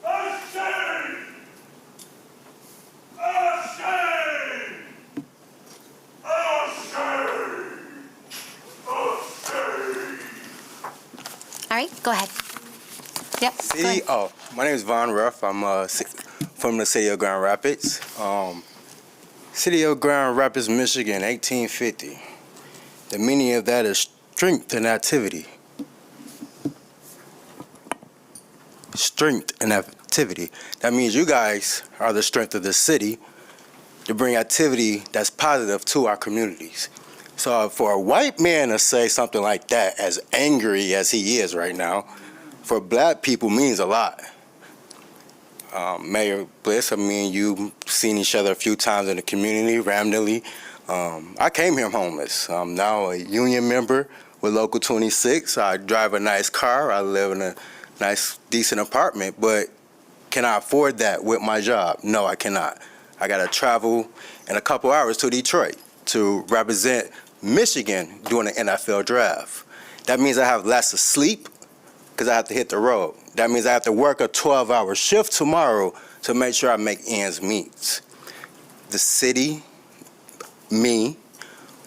[SPEAKER 11] Ashamed. Ashamed. Ashamed. Ashamed.
[SPEAKER 1] All right, go ahead. Yep. go ahead.
[SPEAKER 13] My name is Von Ruff. I'm from the city of Grand Rapids. City of Grand Rapids, Michigan, 1850. The meaning of that is strength and activity. Strength and activity. That means you guys are the strength of the city to bring activity that's positive to our communities. So for a white man to say something like that, as angry as he is right now, for black people means a lot. Mayor Bliss, you've seen each other a few times in the community randomly. I came here homeless. I'm now a union member with Local 26. I drive a nice car. I live in a nice, decent apartment, but can I afford that with my job? No, I cannot. I got to travel in a couple hours to Detroit to represent Michigan during the NFL draft. That means I have less to sleep because I have to hit the road. That means I have to work a 12-hour shift tomorrow to make sure I make ends meet. The city, me,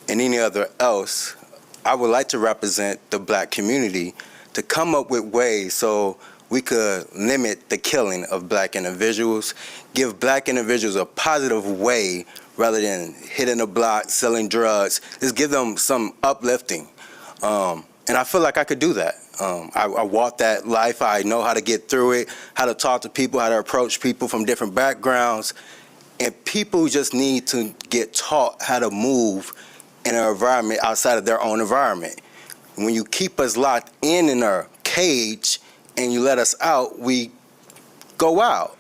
[SPEAKER 13] and any other else, I would like to represent the black community to come up with ways so we could limit the killing of black individuals, give black individuals a positive way rather than hitting the block, selling drugs. Just give them some uplifting. And I feel like I could do that. I walk that life. I know how to get through it, how to talk to people, how to approach people from different backgrounds. And people just need to get taught how to move in an environment outside of their own environment. When you keep us locked in our cage and you let us out, we go out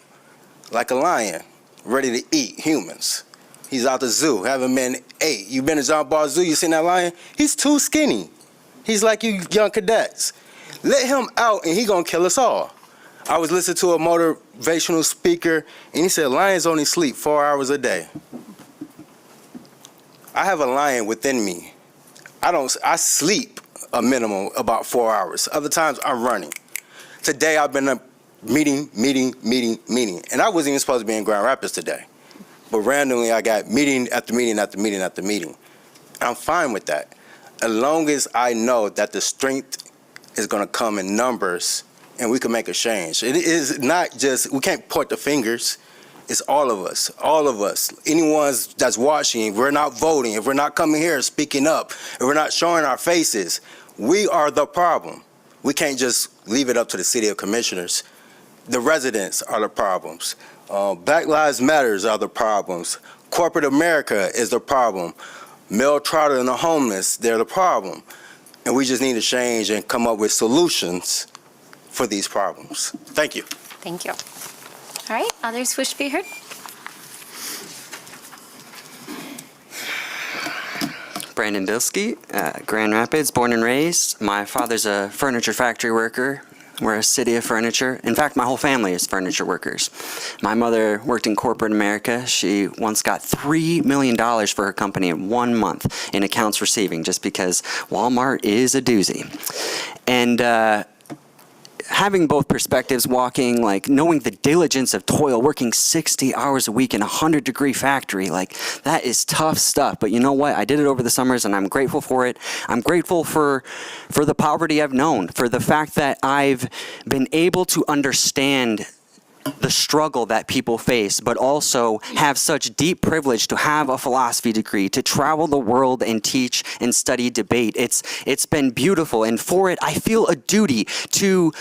[SPEAKER 13] like a lion, ready to eat humans. He's out the zoo, haven't been ate. You've been to John Ball Zoo, you seen that lion? He's too skinny. He's like you young cadets. Let him out and he gonna kill us all. I was listening to a motivational speaker and he said lions only sleep 4 hours a day. I have a lion within me. I sleep a minimum about 4 hours. Other times I'm running. Today I've been meeting. And I wasn't even supposed to be in Grand Rapids today. But randomly I got meeting after meeting after meeting after meeting. I'm fine with that. As long as I know that the strength is gonna come in numbers and we can make a change. It is not just, we can't point the fingers. It's all of us. Anyone that's watching, if we're not voting, if we're not coming here speaking up, if we're not showing our faces, we are the problem. We can't just leave it up to the city of commissioners. The residents are the problems. Black Lives Matters are the problems. Corporate America is the problem. Mel Trotter and the homeless, they're the problem. And we just need to change and come up with solutions for these problems. Thank you.
[SPEAKER 1] Thank you. All right, others wish to be heard?
[SPEAKER 12] Brandon Bilski, Grand Rapids, born and raised. My father's a furniture factory worker. We're a city of furniture. In fact, my whole family is furniture workers. My mother worked in corporate America. She once got $3 million for her company in 1 month in accounts receiving just because Walmart is a doozy. And having both perspectives, walking, like knowing the diligence of toil, working 60 hours a week in a 100-degree factory, like that is tough stuff. But you know what? I did it over the summers and I'm grateful for it. I'm grateful for the poverty I've known, for the fact that I've been able to understand the struggle that people face, but also have such deep privilege to have a philosophy degree, to travel the world and teach and study debate. It's been beautiful, and for it, I feel a duty to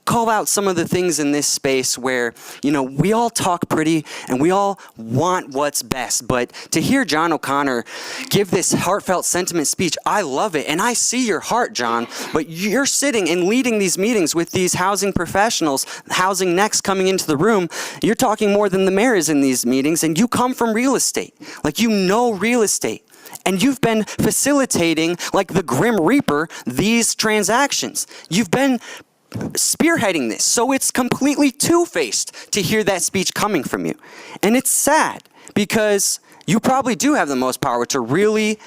[SPEAKER 12] call out some of the things in this space where, we all talk pretty and we all want what's best. But to hear John O'Connor give this heartfelt sentiment speech, I love it. And I see your heart, John. But you're sitting and leading these meetings with these housing professionals, Housing Next coming into the room. You're talking more than the mayor is in these meetings, and you come from real estate. Like, real estate. And you've been facilitating, like the Grim Reaper, these transactions. You've been spearheading this. So it's completely two-faced to hear that speech coming from you. And it's sad because you probably do have the most power to really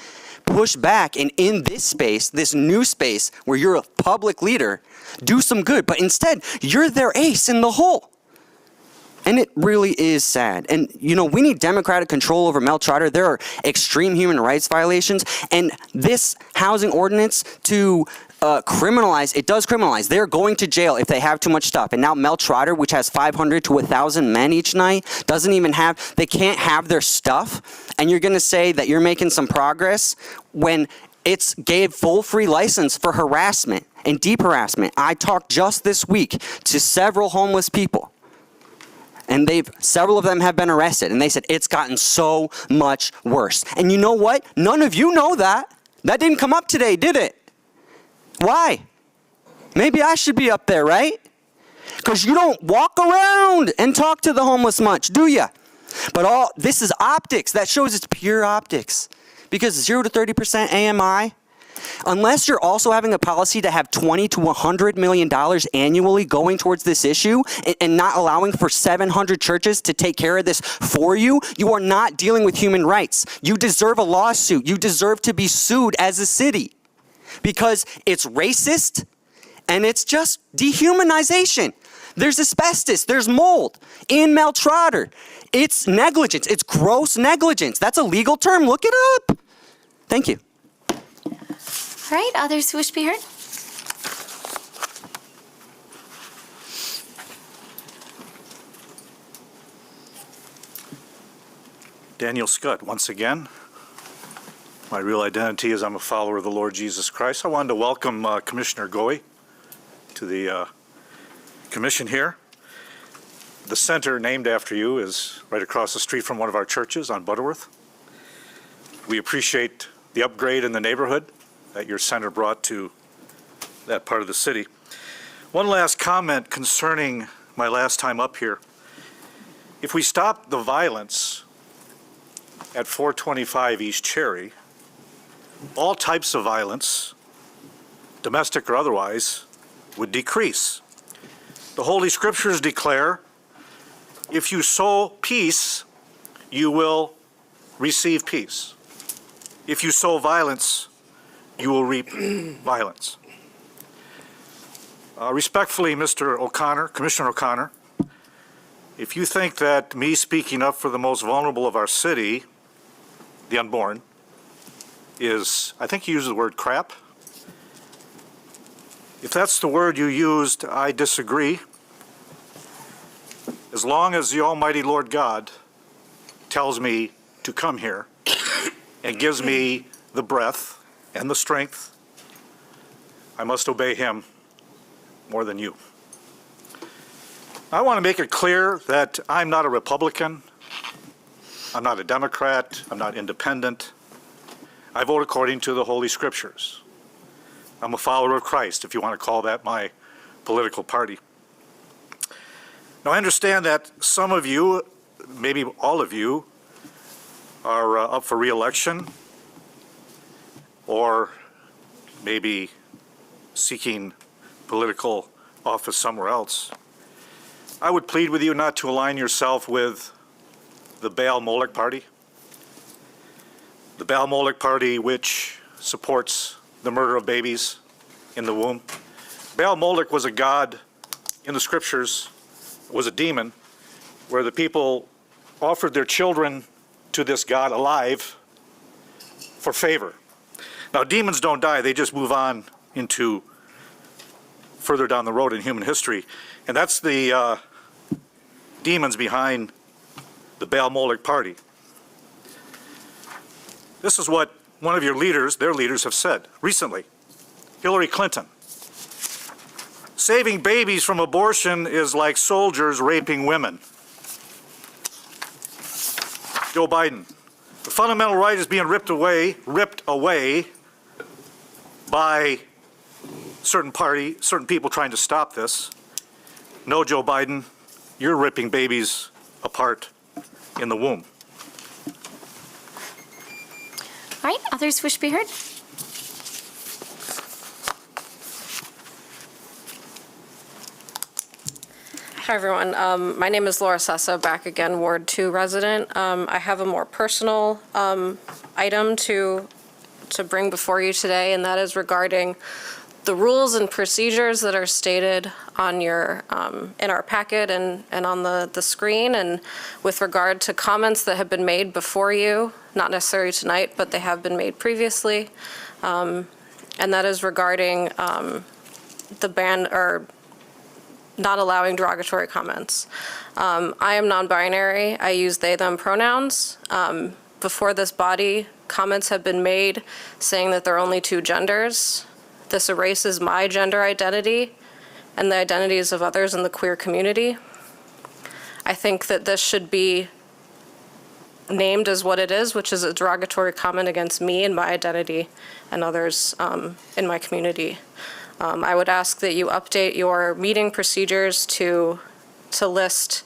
[SPEAKER 12] push back and in this space, this new space where you're a public leader, do some good. But instead, you're their ace in the hole. And it really is sad. And, we need democratic control over Mel Trotter. There are extreme human rights violations. And this housing ordinance to criminalize, it does criminalize. They're going to jail if they have too much stuff. And now Mel Trotter, which has 500 to 1,000 men each night, they can't have their stuff. And you're going to say that you're making some progress when it's gave full free license for harassment and deep harassment. I talked just this week to several homeless people. And several of them have been arrested. And they said, it's gotten so much worse. And you know what? None of you know that. That didn't come up today, did it? Why? Maybe I should be up there, right? Because you don't walk around and talk to the homeless much, do you? But this is optics. That shows it's pure optics. Because 0 to 30% AMI, unless you're also having a policy to have $20 to $100 million annually going towards this issue and not allowing for 700 churches to take care of this for you, you are not dealing with human rights. You deserve a lawsuit. You deserve to be sued as a city because it's racist and it's just dehumanization. There's asbestos, there's mold in Mel Trotter. It's negligence. It's gross negligence. That's a legal term. Look it up. Thank you.
[SPEAKER 1] All right, others who wish to be heard?
[SPEAKER 23] Daniel Scott, once again. My real identity is I'm a follower of the Lord Jesus Christ. I wanted to welcome Commissioner Goey to the commission here. The center named after you is right across the street from one of our churches on Butterworth. We appreciate the upgrade in the neighborhood that your center brought to that part of the city. One last comment concerning my last time up here. If we stop the violence at 425 East Cherry, all types of violence, domestic or otherwise, would decrease. The Holy Scriptures declare, if you sow peace, you will receive peace. If you sow violence, you will reap violence. Respectfully, Mr. O'Connor, Commissioner O'Connor, if you think that me speaking up for the most vulnerable of our city, the unborn, is, I think you used the word crap. If that's the word you used, I disagree. As long as the Almighty Lord God tells me to come here and gives me the breath and the strength, I must obey him more than you. I want to make it clear that I'm not a Republican, I'm not a Democrat, I'm not independent. I vote according to the Holy Scriptures. I'm a follower of Christ, if you want to call that my political party. Now, I understand that some of you, maybe all of you, are up for re-election or maybe seeking political office somewhere else. I would plead with you not to align yourself with the Baal Molech party. The Baal Molech party, which supports the murder of babies in the womb. Baal Molech was a god in the scriptures, was a demon, where the people offered their children to this god alive for favor. Now, demons don't die, they just move on into further down the road in human history. And that's the demons behind the Baal Molech party. This is what one of your leaders, their leaders, have said recently. Hillary Clinton. Saving babies from abortion is like soldiers raping women. Joe Biden, the fundamental right is being ripped away by certain people trying to stop this. No, Joe Biden, you're ripping babies apart in the womb.
[SPEAKER 1] All right, others wish to be heard?
[SPEAKER 4] Hi, everyone. My name is Laura Sessa, back again, Ward 2 resident. I have a more personal item to bring before you today, and that is regarding the rules and procedures that are stated on your in our packet and on the screen, and with regard to comments that have been made before you, not necessarily tonight, but they have been made previously, and that is regarding the ban or not allowing derogatory comments. I am non-binary. I use they, them pronouns. Before this body, comments have been made saying that there are only two genders. This erases my gender identity and the identities of others in the queer community. I think that this should be named as what it is, which is a derogatory comment against me and my identity and others in my community. I would ask that you update your meeting procedures to list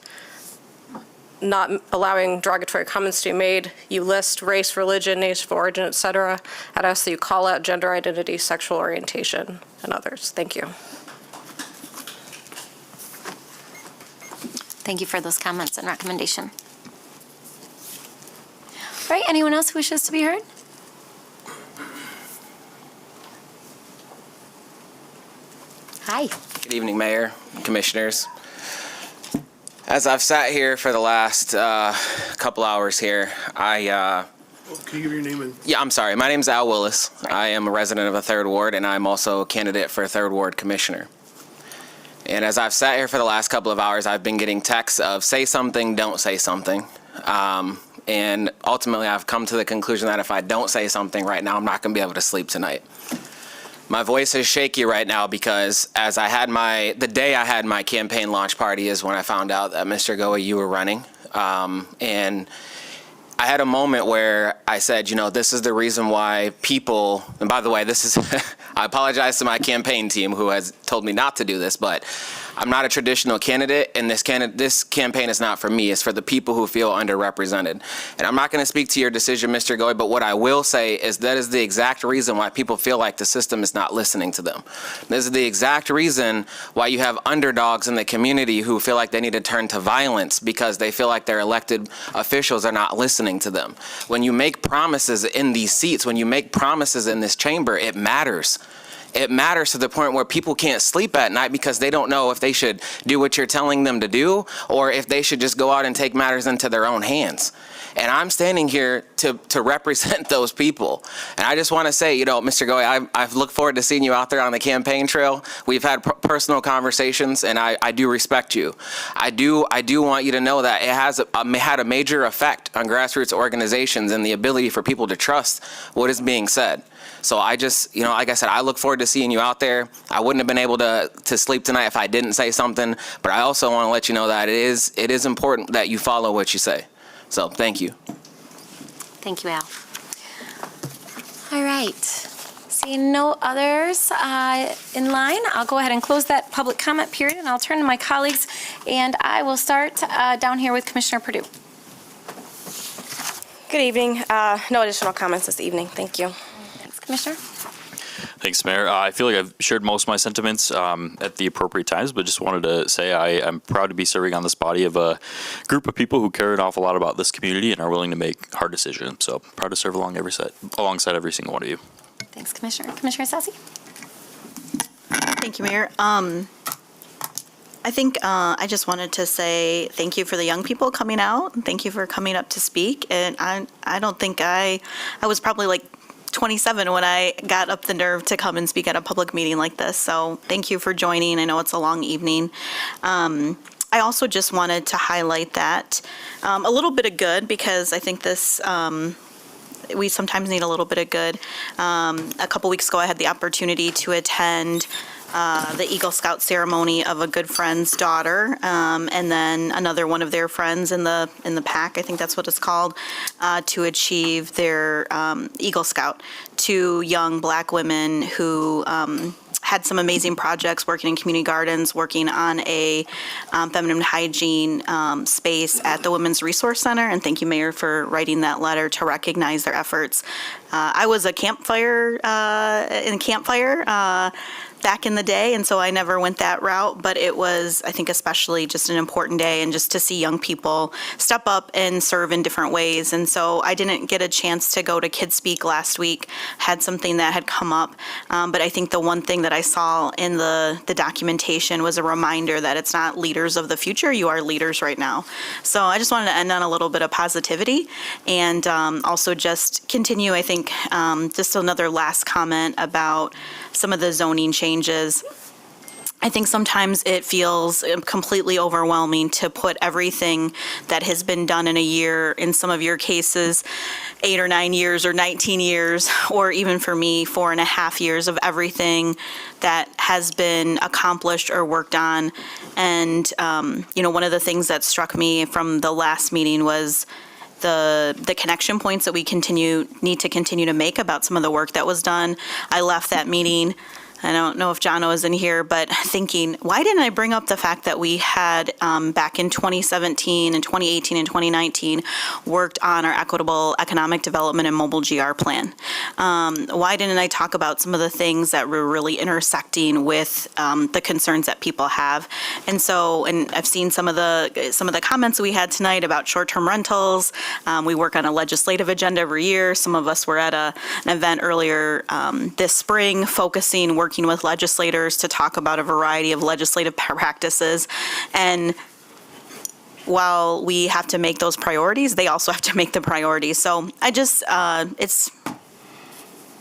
[SPEAKER 4] not allowing derogatory comments to be made. You list race, religion, nation of origin, etc. I'd ask that you call out gender identity, sexual orientation, and others. Thank you.
[SPEAKER 1] Thank you for those comments and recommendation. All right, anyone else who wishes to be heard? Hi.
[SPEAKER 15] Good evening, Mayor, Commissioners. As I've sat here for the last couple hours here,
[SPEAKER 14] Can you give your name?
[SPEAKER 15] Yeah, I'm sorry. My name's Al Willis. I am a resident of the 3rd Ward, and I'm also a candidate for 3rd Ward Commissioner. And as I've sat here for the last couple of hours, I've been getting texts of say something, don't say something. And ultimately, I've come to the conclusion that if I don't say something right now, I'm not going to be able to sleep tonight. My voice is shaky right now because as I had the day I had my campaign launch party is when I found out that Mr. Goa, you were running. And I had a moment where I said, this is the reason why people, and by the way, I apologize to my campaign team who has told me not to do this, but I'm not a traditional candidate, and this campaign is not for me. It's for the people who feel underrepresented. And I'm not going to speak to your decision, Mr. Goy, but what I will say is that is the exact reason why people feel like the system is not listening to them. This is the exact reason why you have underdogs in the community who feel like they need to turn to violence because they feel like their elected officials are not listening to them. When you make promises in these seats, when you make promises in this chamber, it matters. It matters to the point where people can't sleep at night because they don't know if they should do what you're telling them to do or if they should just go out and take matters into their own hands. And I'm standing here to represent those people. And I just want to say, Mr. Goy, I look forward to seeing you out there on the campaign trail. We've had personal conversations, and I do respect you. I do want you to know that it has had a major effect on grassroots organizations and the ability for people to trust what is being said. So I just, like I said, I look forward to seeing you out there. I wouldn't have been able to sleep tonight if I didn't say something, but I also want to let you know that it is important that you follow what you say. So thank you.
[SPEAKER 1] Thank you, Al. All right. Seeing no others in line, I'll go ahead and close that public comment period, and I'll turn to my colleagues, and I will start down here with Commissioner Perdue.
[SPEAKER 16] Good evening. No additional comments this evening. Thank you.
[SPEAKER 1] Thanks, Commissioner.
[SPEAKER 19] Thanks, Mayor. I feel like I've shared most of my sentiments at the appropriate times, but just wanted to say I'm proud to be serving on this body of a group of people who care an awful lot about this community and are willing to make hard decisions. So proud to serve alongside every single one of you.
[SPEAKER 1] Thanks, Commissioner. Commissioner Sassy.
[SPEAKER 17] Thank you, Mayor. I think I just wanted to say thank you for the young people coming out. Thank you for coming up to speak. And I don't think I was probably like 27 when I got up the nerve to come and speak at a public meeting like this. So thank you for joining. I know it's a long evening. I also just wanted to highlight that a little bit of good, because I think this, we sometimes need a little bit of good. A couple weeks ago, I had the opportunity to attend the Eagle Scout ceremony of a good friend's daughter, and then another one of their friends in the pack, I think that's what it's called, to achieve their Eagle Scout. 2 young Black women who had some amazing projects working in community gardens, working on a feminine hygiene space at the Women's Resource Center. And thank you, Mayor, for writing that letter to recognize their efforts. I was a campfire back in the day, and so I never went that route, but it was, I think, especially just an important day, and just to see young people step up and serve in different ways. And so I didn't get a chance to go to Kids Speak last week, had something that had come up, but I think the one thing that I saw in the documentation was a reminder that it's not leaders of the future, you are leaders right now. So I just wanted to end on a little bit of positivity, and also just continue, I think, just another last comment about some of the zoning changes. I think sometimes it feels completely overwhelming to put everything that has been done in a year, in some of your cases, 8 or 9 years or 19 years, or even for me, 4.5 years of everything that has been accomplished or worked on. And, one of the things that struck me from the last meeting was the connection points that we need to continue to make about some of the work that was done. I left that meeting, I don't know if Jono is in here, but thinking, why didn't I bring up the fact that we had back in 2017 and 2018 and 2019 worked on our equitable economic development and mobile GR plan? Why didn't I talk about some of the things that were really intersecting with the concerns that people have? And I've seen some of the comments we had tonight about short-term rentals. We work on a legislative agenda every year. Some of us were at an event earlier this spring working with legislators to talk about a variety of legislative practices. And while we have to make those priorities, they also have to make the priorities. So I just,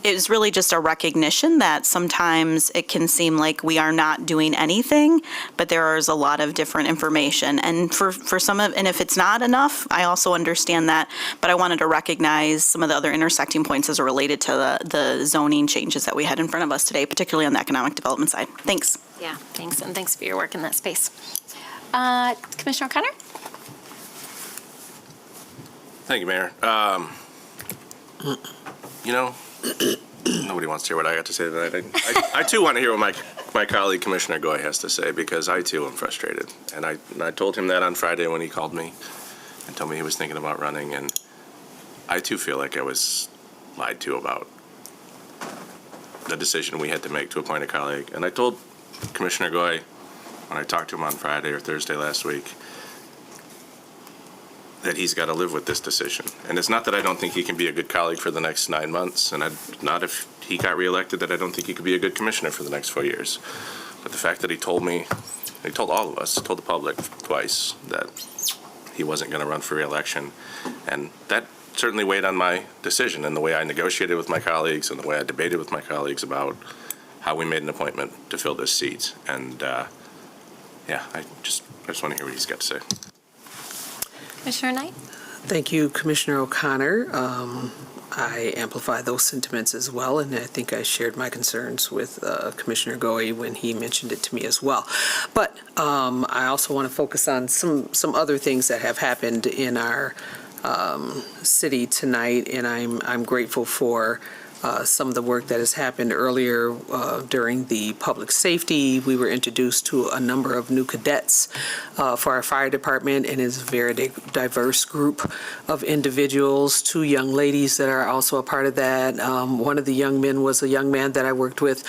[SPEAKER 17] it's really just a recognition that sometimes it can seem like we are not doing anything, but there is a lot of different information. And for some of, and if it's not enough, I also understand that, but I wanted to recognize some of the other intersecting points as related to the zoning changes that we had in front of us today, particularly on the economic development side. Thanks.
[SPEAKER 1] Yeah, thanks, and thanks for your work in that space. Commissioner O'Connor?
[SPEAKER 3] Thank you, Mayor. Nobody wants to hear what I got to say tonight. I too want to hear what my colleague Commissioner Goy has to say, because I too am frustrated. And I told him that on Friday when he called me and told me he was thinking about running, and I too feel like I was lied to about the decision we had to make to appoint a colleague. And I told Commissioner Goy when I talked to him on Friday or Thursday last week that he's got to live with this decision. And it's not that I don't think he can be a good colleague for the next 9 months, and not if he got reelected that I don't think he could be a good commissioner for the next 4 years. But the fact that he told me, he told all of us, told the public twice that he wasn't going to run for reelection, and that certainly weighed on my decision and the way I negotiated with my colleagues and the way I debated with my colleagues about how we made an appointment to fill this seat. And I just want to hear what he's got to say.
[SPEAKER 1] Commissioner Knight?
[SPEAKER 18] Thank you, Commissioner O'Connor. I amplify those sentiments as well, and I think I shared my concerns with Commissioner Goey when he mentioned it to me as well. But I also want to focus on some other things that have happened in our city tonight, and I'm grateful for some of the work that has happened earlier during the public safety. We were introduced to a number of new cadets for our fire department, and it's a very diverse group of individuals. 2 young ladies that are also a part of that. One of the young men was a young man that I worked with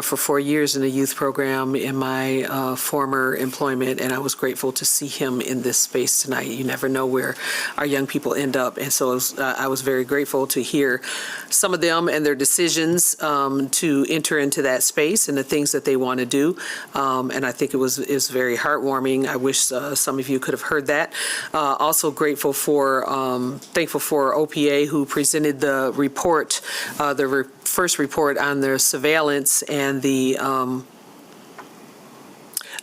[SPEAKER 18] for 4 years in a youth program in my former employment, and I was grateful to see him in this space tonight. You never know where our young people end up, and so I was very grateful to hear some of them and their decisions to enter into that space and the things that they want to do. And I think it's very heartwarming. I wish some of you could have heard that. Also thankful for OPA, who presented the report, first report on their surveillance and the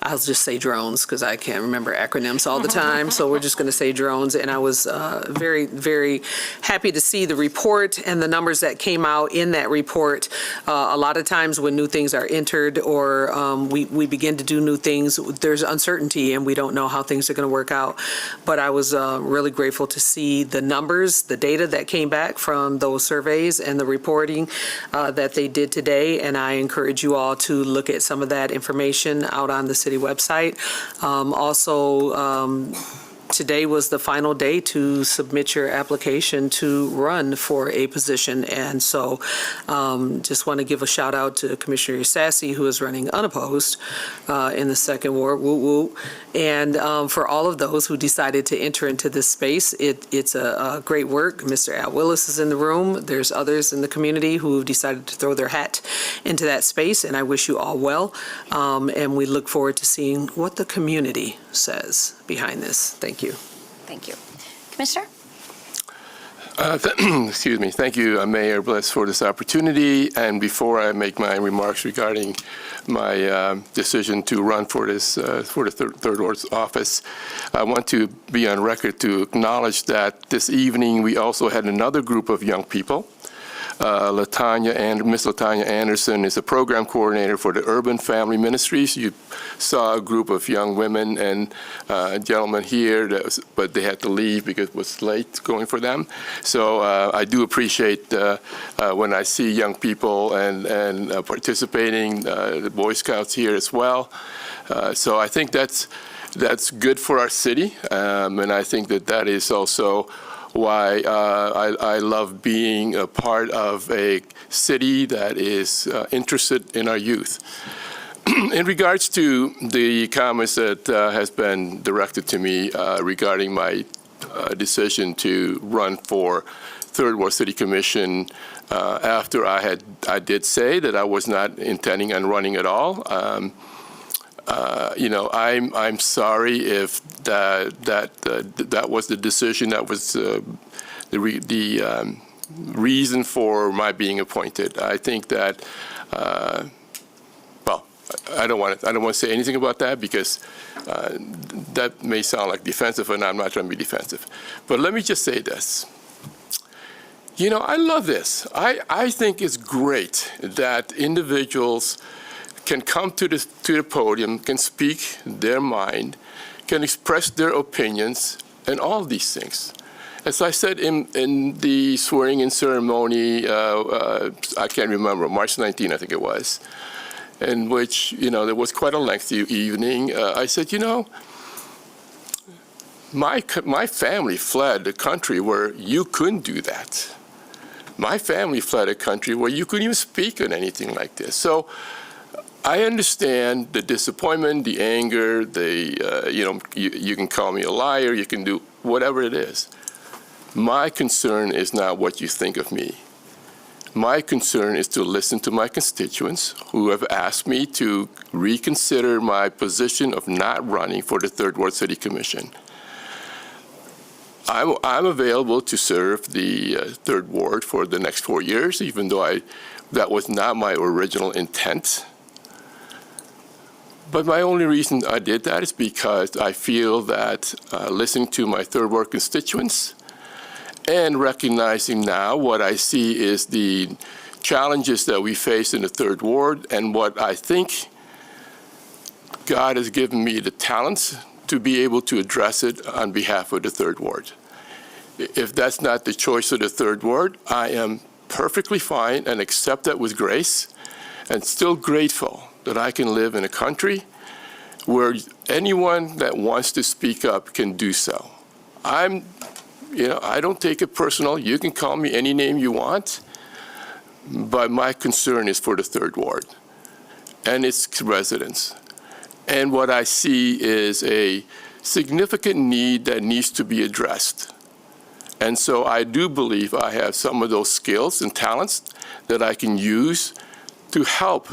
[SPEAKER 18] I'll just say drones because I can't remember acronyms all the time. So we're just going to say drones. And I was very, very happy to see the report and the numbers that came out in that report. A lot of times when new things are entered or we begin to do new things, there's uncertainty and we don't know how things are going to work out. But I was really grateful to see the numbers, the data that came back from those surveys and the reporting that they did today. And I encourage you all to look at some of that information out on the city website. Today was the final day to submit your application to run for a position. And so just want to give a shout out to Commissioner Sassy, who is running unopposed in the second ward, woo woo. And for all of those who decided to enter into this space, it's a great work. Mr. Al Willis is in the room. There's others in the community who have decided to throw their hat into that space. And I wish you all well. And we look forward to seeing what the community says behind this. Thank you.
[SPEAKER 1] Thank you. Commissioner?
[SPEAKER 6] Excuse me. Thank you, Mayor Bliss, for this opportunity. And before I make my remarks regarding my decision to run for this for the third ward's office, I want to be on record to acknowledge that this evening we also had another group of young people. Miss Latanya Anderson is a program coordinator for the Urban Family Ministries. You saw a group of young women and gentlemen here, but they had to leave because it was late going for them. So I do appreciate when I see young people and participating, the Boy Scouts here as well. So I think that's good for our city, and I think that is also why I love being a part of a city that is interested in our youth. In regards to the comments that has been directed to me regarding my decision to run for Third Ward City Commission after I did say that I was not intending on running at all. I'm sorry if that was the decision, that was the reason for my being appointed. I think that, I don't want to say anything about that because that may sound like defensive, and I'm not trying to be defensive. But let me just say this. I love this. I think it's great that individuals can come to the podium, can speak their mind, can express their opinions, and all these things. As I said in the swearing-in ceremony, I can't remember, March 19, I think it was, in which, there was quite a lengthy evening. I said, my family fled a country where you couldn't do that. My family fled a country where you couldn't even speak on anything like this. So I understand the disappointment, the anger, you can call me a liar, you can do whatever it is. My concern is not what you think of me. My concern is to listen to my constituents who have asked me to reconsider my position of not running for the Third Ward City Commission. I'm available to serve the Third Ward for the next 4 years, even though that was not my original intent. But my only reason I did that is because I feel that listening to my Third Ward constituents and recognizing now what I see is the challenges that we face in the Third Ward and what I think God has given me the talents to be able to address it on behalf of the Third Ward. If that's not the choice of the Third Ward, I am perfectly fine and accept that with grace and still grateful that I can live in a country where anyone that wants to speak up can do so. I don't take it personal. You can call me any name you want, but my concern is for the Third Ward and its residents. And what I see is a significant need that needs to be addressed. And so I do believe I have some of those skills and talents that I can use to help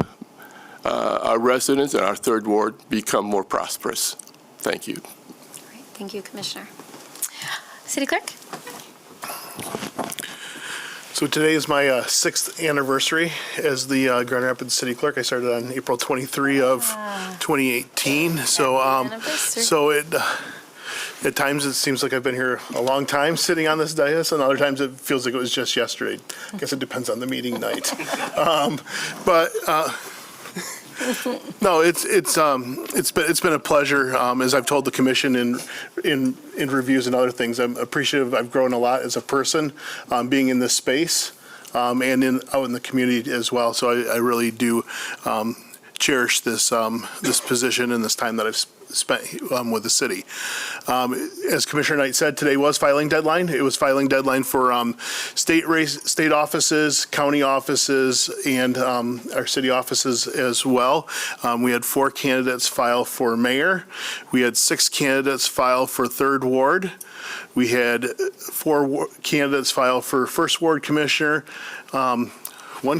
[SPEAKER 6] our residents and our Third Ward become more prosperous. Thank you.
[SPEAKER 1] All right. Thank you, Commissioner. City Clerk?
[SPEAKER 14] So today is my 6th anniversary as the Grand Rapids City Clerk. I started on April 23 of 2018. So it at times it seems like I've been here a long time sitting on this dais, and other times it feels like it was just yesterday. I guess it depends on the meeting night. No, it's been a pleasure. As I've told the commission in reviews and other things, I'm appreciative. I've grown a lot as a person, being in this space, and out in the community as well. So I really do cherish this position and this time that I've spent with the city. As Commissioner Knight said, today was filing deadline. It was filing deadline for state offices, county offices, and our city offices as well. We had 4 candidates file for mayor. We had 6 candidates file for 3rd ward. We had 4 candidates file for 1st ward commissioner, 1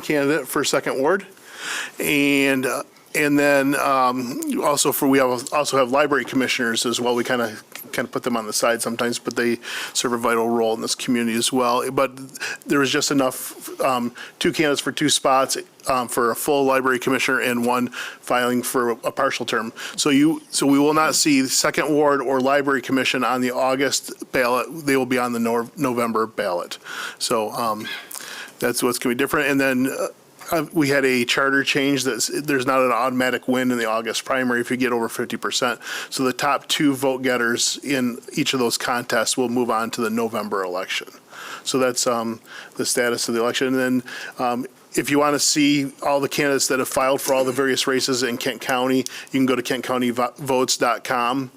[SPEAKER 14] candidate for 2nd ward, and then we also have library commissioners as well. We kind of put them on the side sometimes, but they serve a vital role in this community as well. But there was just enough, 2 candidates for 2 spots for a full library commissioner and 1 filing for a partial term. So we will not see 2nd ward or library commission on the August ballot. They will be on the November ballot. So that's what's going to be different. And then we had a charter change that there's not an automatic win in the August primary if you get over 50%. So the top 2 vote getters in each of those contests will move on to the November election. So that's the status of the election. And then if you want to see all the candidates that have filed for all the various races in Kent County, you can go to kentcountyvotes.com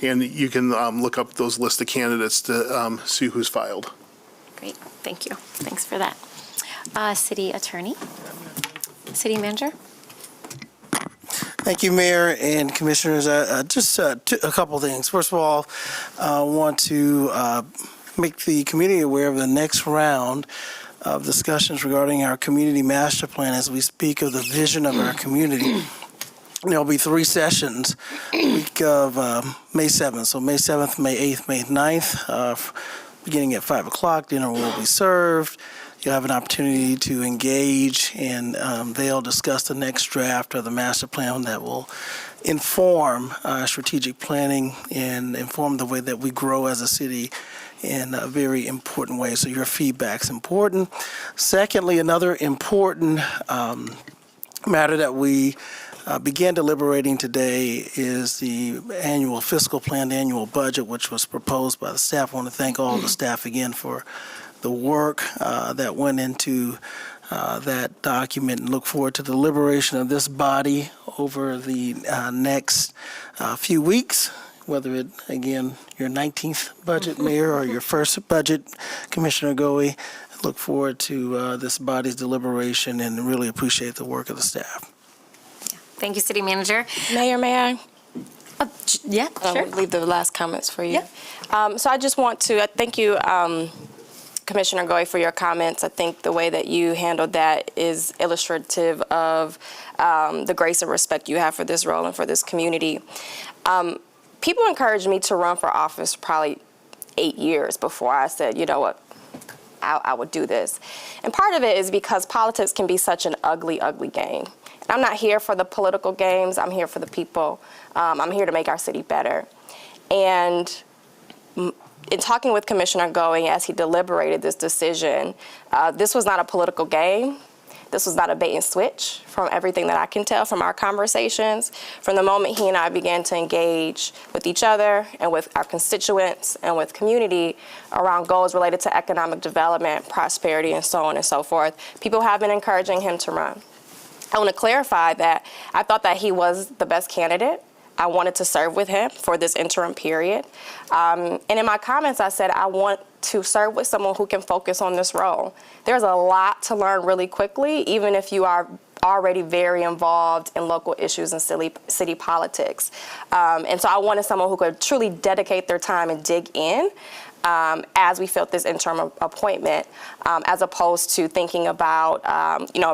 [SPEAKER 14] and you can look up those list of candidates to see who's filed.
[SPEAKER 1] Great, thank you. Thanks for that. City Attorney, City Manager.
[SPEAKER 20] Thank you, Mayor and Commissioners. Just a couple things. First of all, I want to make the community aware of the next round of discussions regarding our community master plan as we speak of the vision of our community. There'll be 3 sessions week of May 7th. So May 7th, May 8th, May 9th, beginning at 5 o'clock. Dinner will be served. You'll have an opportunity to engage, and they'll discuss the next draft of the master plan that will inform strategic planning and inform the way that we grow as a city in a very important way. So your feedback's important. Secondly, another important matter that we began deliberating today is the annual fiscal plan, the annual budget, which was proposed by the staff. I want to thank all the staff again for the work that went into that document, and look forward to the deliberation of this body over the next few weeks, whether it, again, your 19th budget, Mayor, or your first budget, Commissioner Goey. Look forward to this body's deliberation and really appreciate the work of the staff.
[SPEAKER 1] Thank you, City Manager.
[SPEAKER 16] Mayor, may I?
[SPEAKER 1] Yeah, sure.
[SPEAKER 16] Leave the last comments for you.
[SPEAKER 1] Yeah.
[SPEAKER 16] So I just want to thank you, Commissioner Goy, for your comments. I think the way that you handled that is illustrative of the grace and respect you have for this role and for this community. People encouraged me to run for office probably 8 years before I said, you know what, I would do this. And part of it is because politics can be such an ugly, ugly game. And I'm not here for the political games. I'm here for the people. I'm here to make our city better. And in talking with Commissioner Goey as he deliberated this decision, this was not a political game. This was not a bait and switch from everything that I can tell from our conversations. From the moment he and I began to engage with each other and with our constituents and with community around goals related to economic development, prosperity, and so on and so forth, people have been encouraging him to run. I want to clarify that I thought that he was the best candidate. I wanted to serve with him for this interim period. And in my comments, I said I want to serve with someone who can focus on this role. There's a lot to learn really quickly, even if you are already very involved in local issues and city politics. And so I wanted someone who could truly dedicate their time and dig in. as we filled this interim appointment, as opposed to thinking about,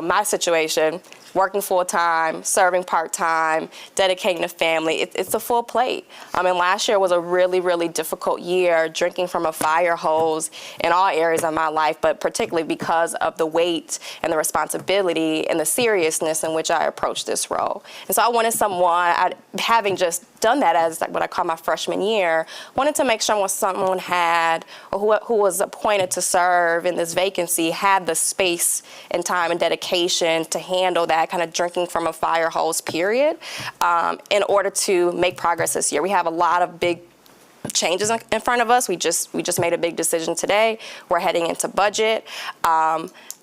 [SPEAKER 16] my situation, working full-time, serving part-time, dedicating to family. It's a full plate. And last year was a really, really difficult year, drinking from a fire hose in all areas of my life, but particularly because of the weight and the responsibility and the seriousness in which I approached this role. And so I wanted someone, having just done that as what I call my freshman year, wanted to make sure someone had, or who was appointed to serve in this vacancy, had the space and time and dedication to handle that kind of drinking from a fire hose period, in order to make progress this year. We have a lot of big changes in front of us. We just made a big decision today. We're heading into budget.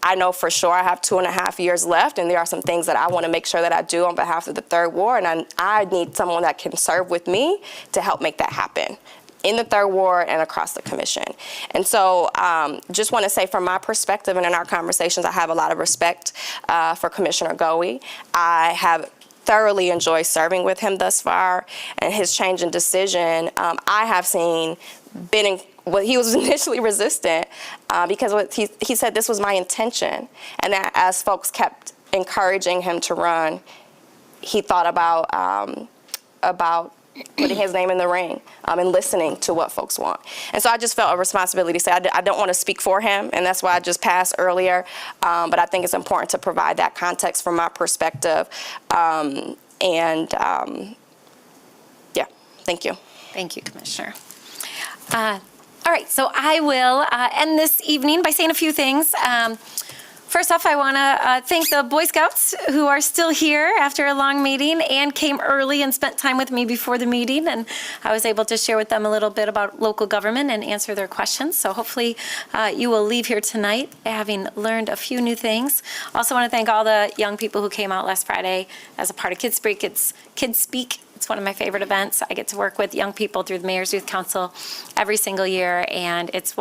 [SPEAKER 16] I know for sure I have 2.5 years left, and there are some things that I want to make sure that I do on behalf of the Third Ward, and I need someone that can serve with me to help make that happen in the Third Ward and across the commission. And so just want to say from my perspective and in our conversations, I have a lot of respect for Commissioner Goey. I have thoroughly enjoyed serving with him thus far, and his change in decision, I have seen he was initially resistant because he said this was my intention, and that as folks kept encouraging him to run, he thought about putting his name in the ring and listening to what folks want. And so I just felt a responsibility to say I don't want to speak for him, and that's why I just passed earlier, but I think it's important to provide that context from my perspective. Yeah, thank you.
[SPEAKER 1] Thank you, Commissioner. All right, so I will end this evening by saying a few things. First off, I want to thank the Boy Scouts who are still here after a long meeting and came early and spent time with me before the meeting, and I was able to share with them a little bit about local government and answer their questions. So hopefully you will leave here tonight having learned a few new things. Also want to thank all the young people who came out last Friday as a part of Kids Speak. It's one of my favorite events. I get to work with young people through the Mayor's Youth Council every single year, and it's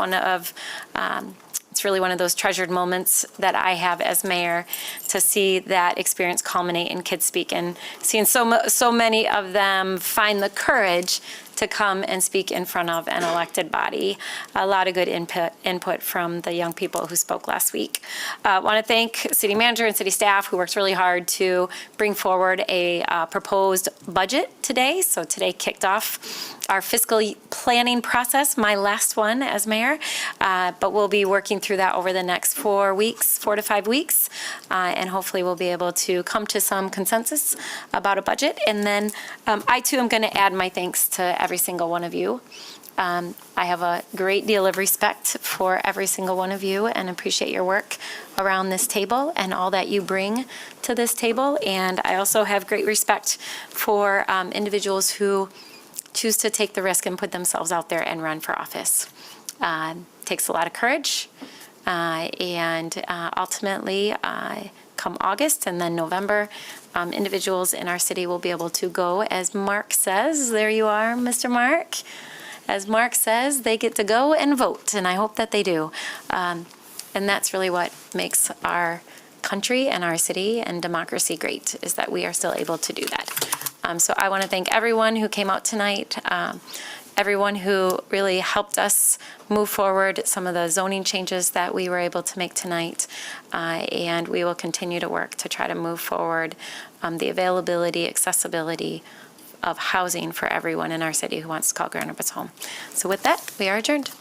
[SPEAKER 1] really one of those treasured moments that I have as mayor, to see that experience culminate in Kids Speak and seeing so many of them find the courage to come and speak in front of an elected body. A lot of good input from the young people who spoke last week. I want to thank city manager and city staff who worked really hard to bring forward a proposed budget today. So today kicked off our fiscal planning process, my last one as mayor, but we'll be working through that over the next 4 to 5 weeks, and hopefully we'll be able to come to some consensus about a budget. And then I too am going to add my thanks to every single one of you. I have a great deal of respect for every single one of you and appreciate your work around this table and all that you bring to this table. And I also have great respect for individuals who choose to take the risk and put themselves out there and run for office. Takes a lot of courage, and ultimately, come August and then November, individuals in our city will be able to go, as Mark says, there you are, Mr. Mark. As Mark says, they get to go and vote, and I hope that they do. And that's really what makes our country and our city and democracy great, is that we are still able to do that. So I want to thank everyone who came out tonight, everyone who really helped us move forward some of the zoning changes that we were able to make tonight, and we will continue to work to try to move forward the availability, accessibility of housing for everyone in our city who wants to call Grand Rapids home. So with that, we are adjourned.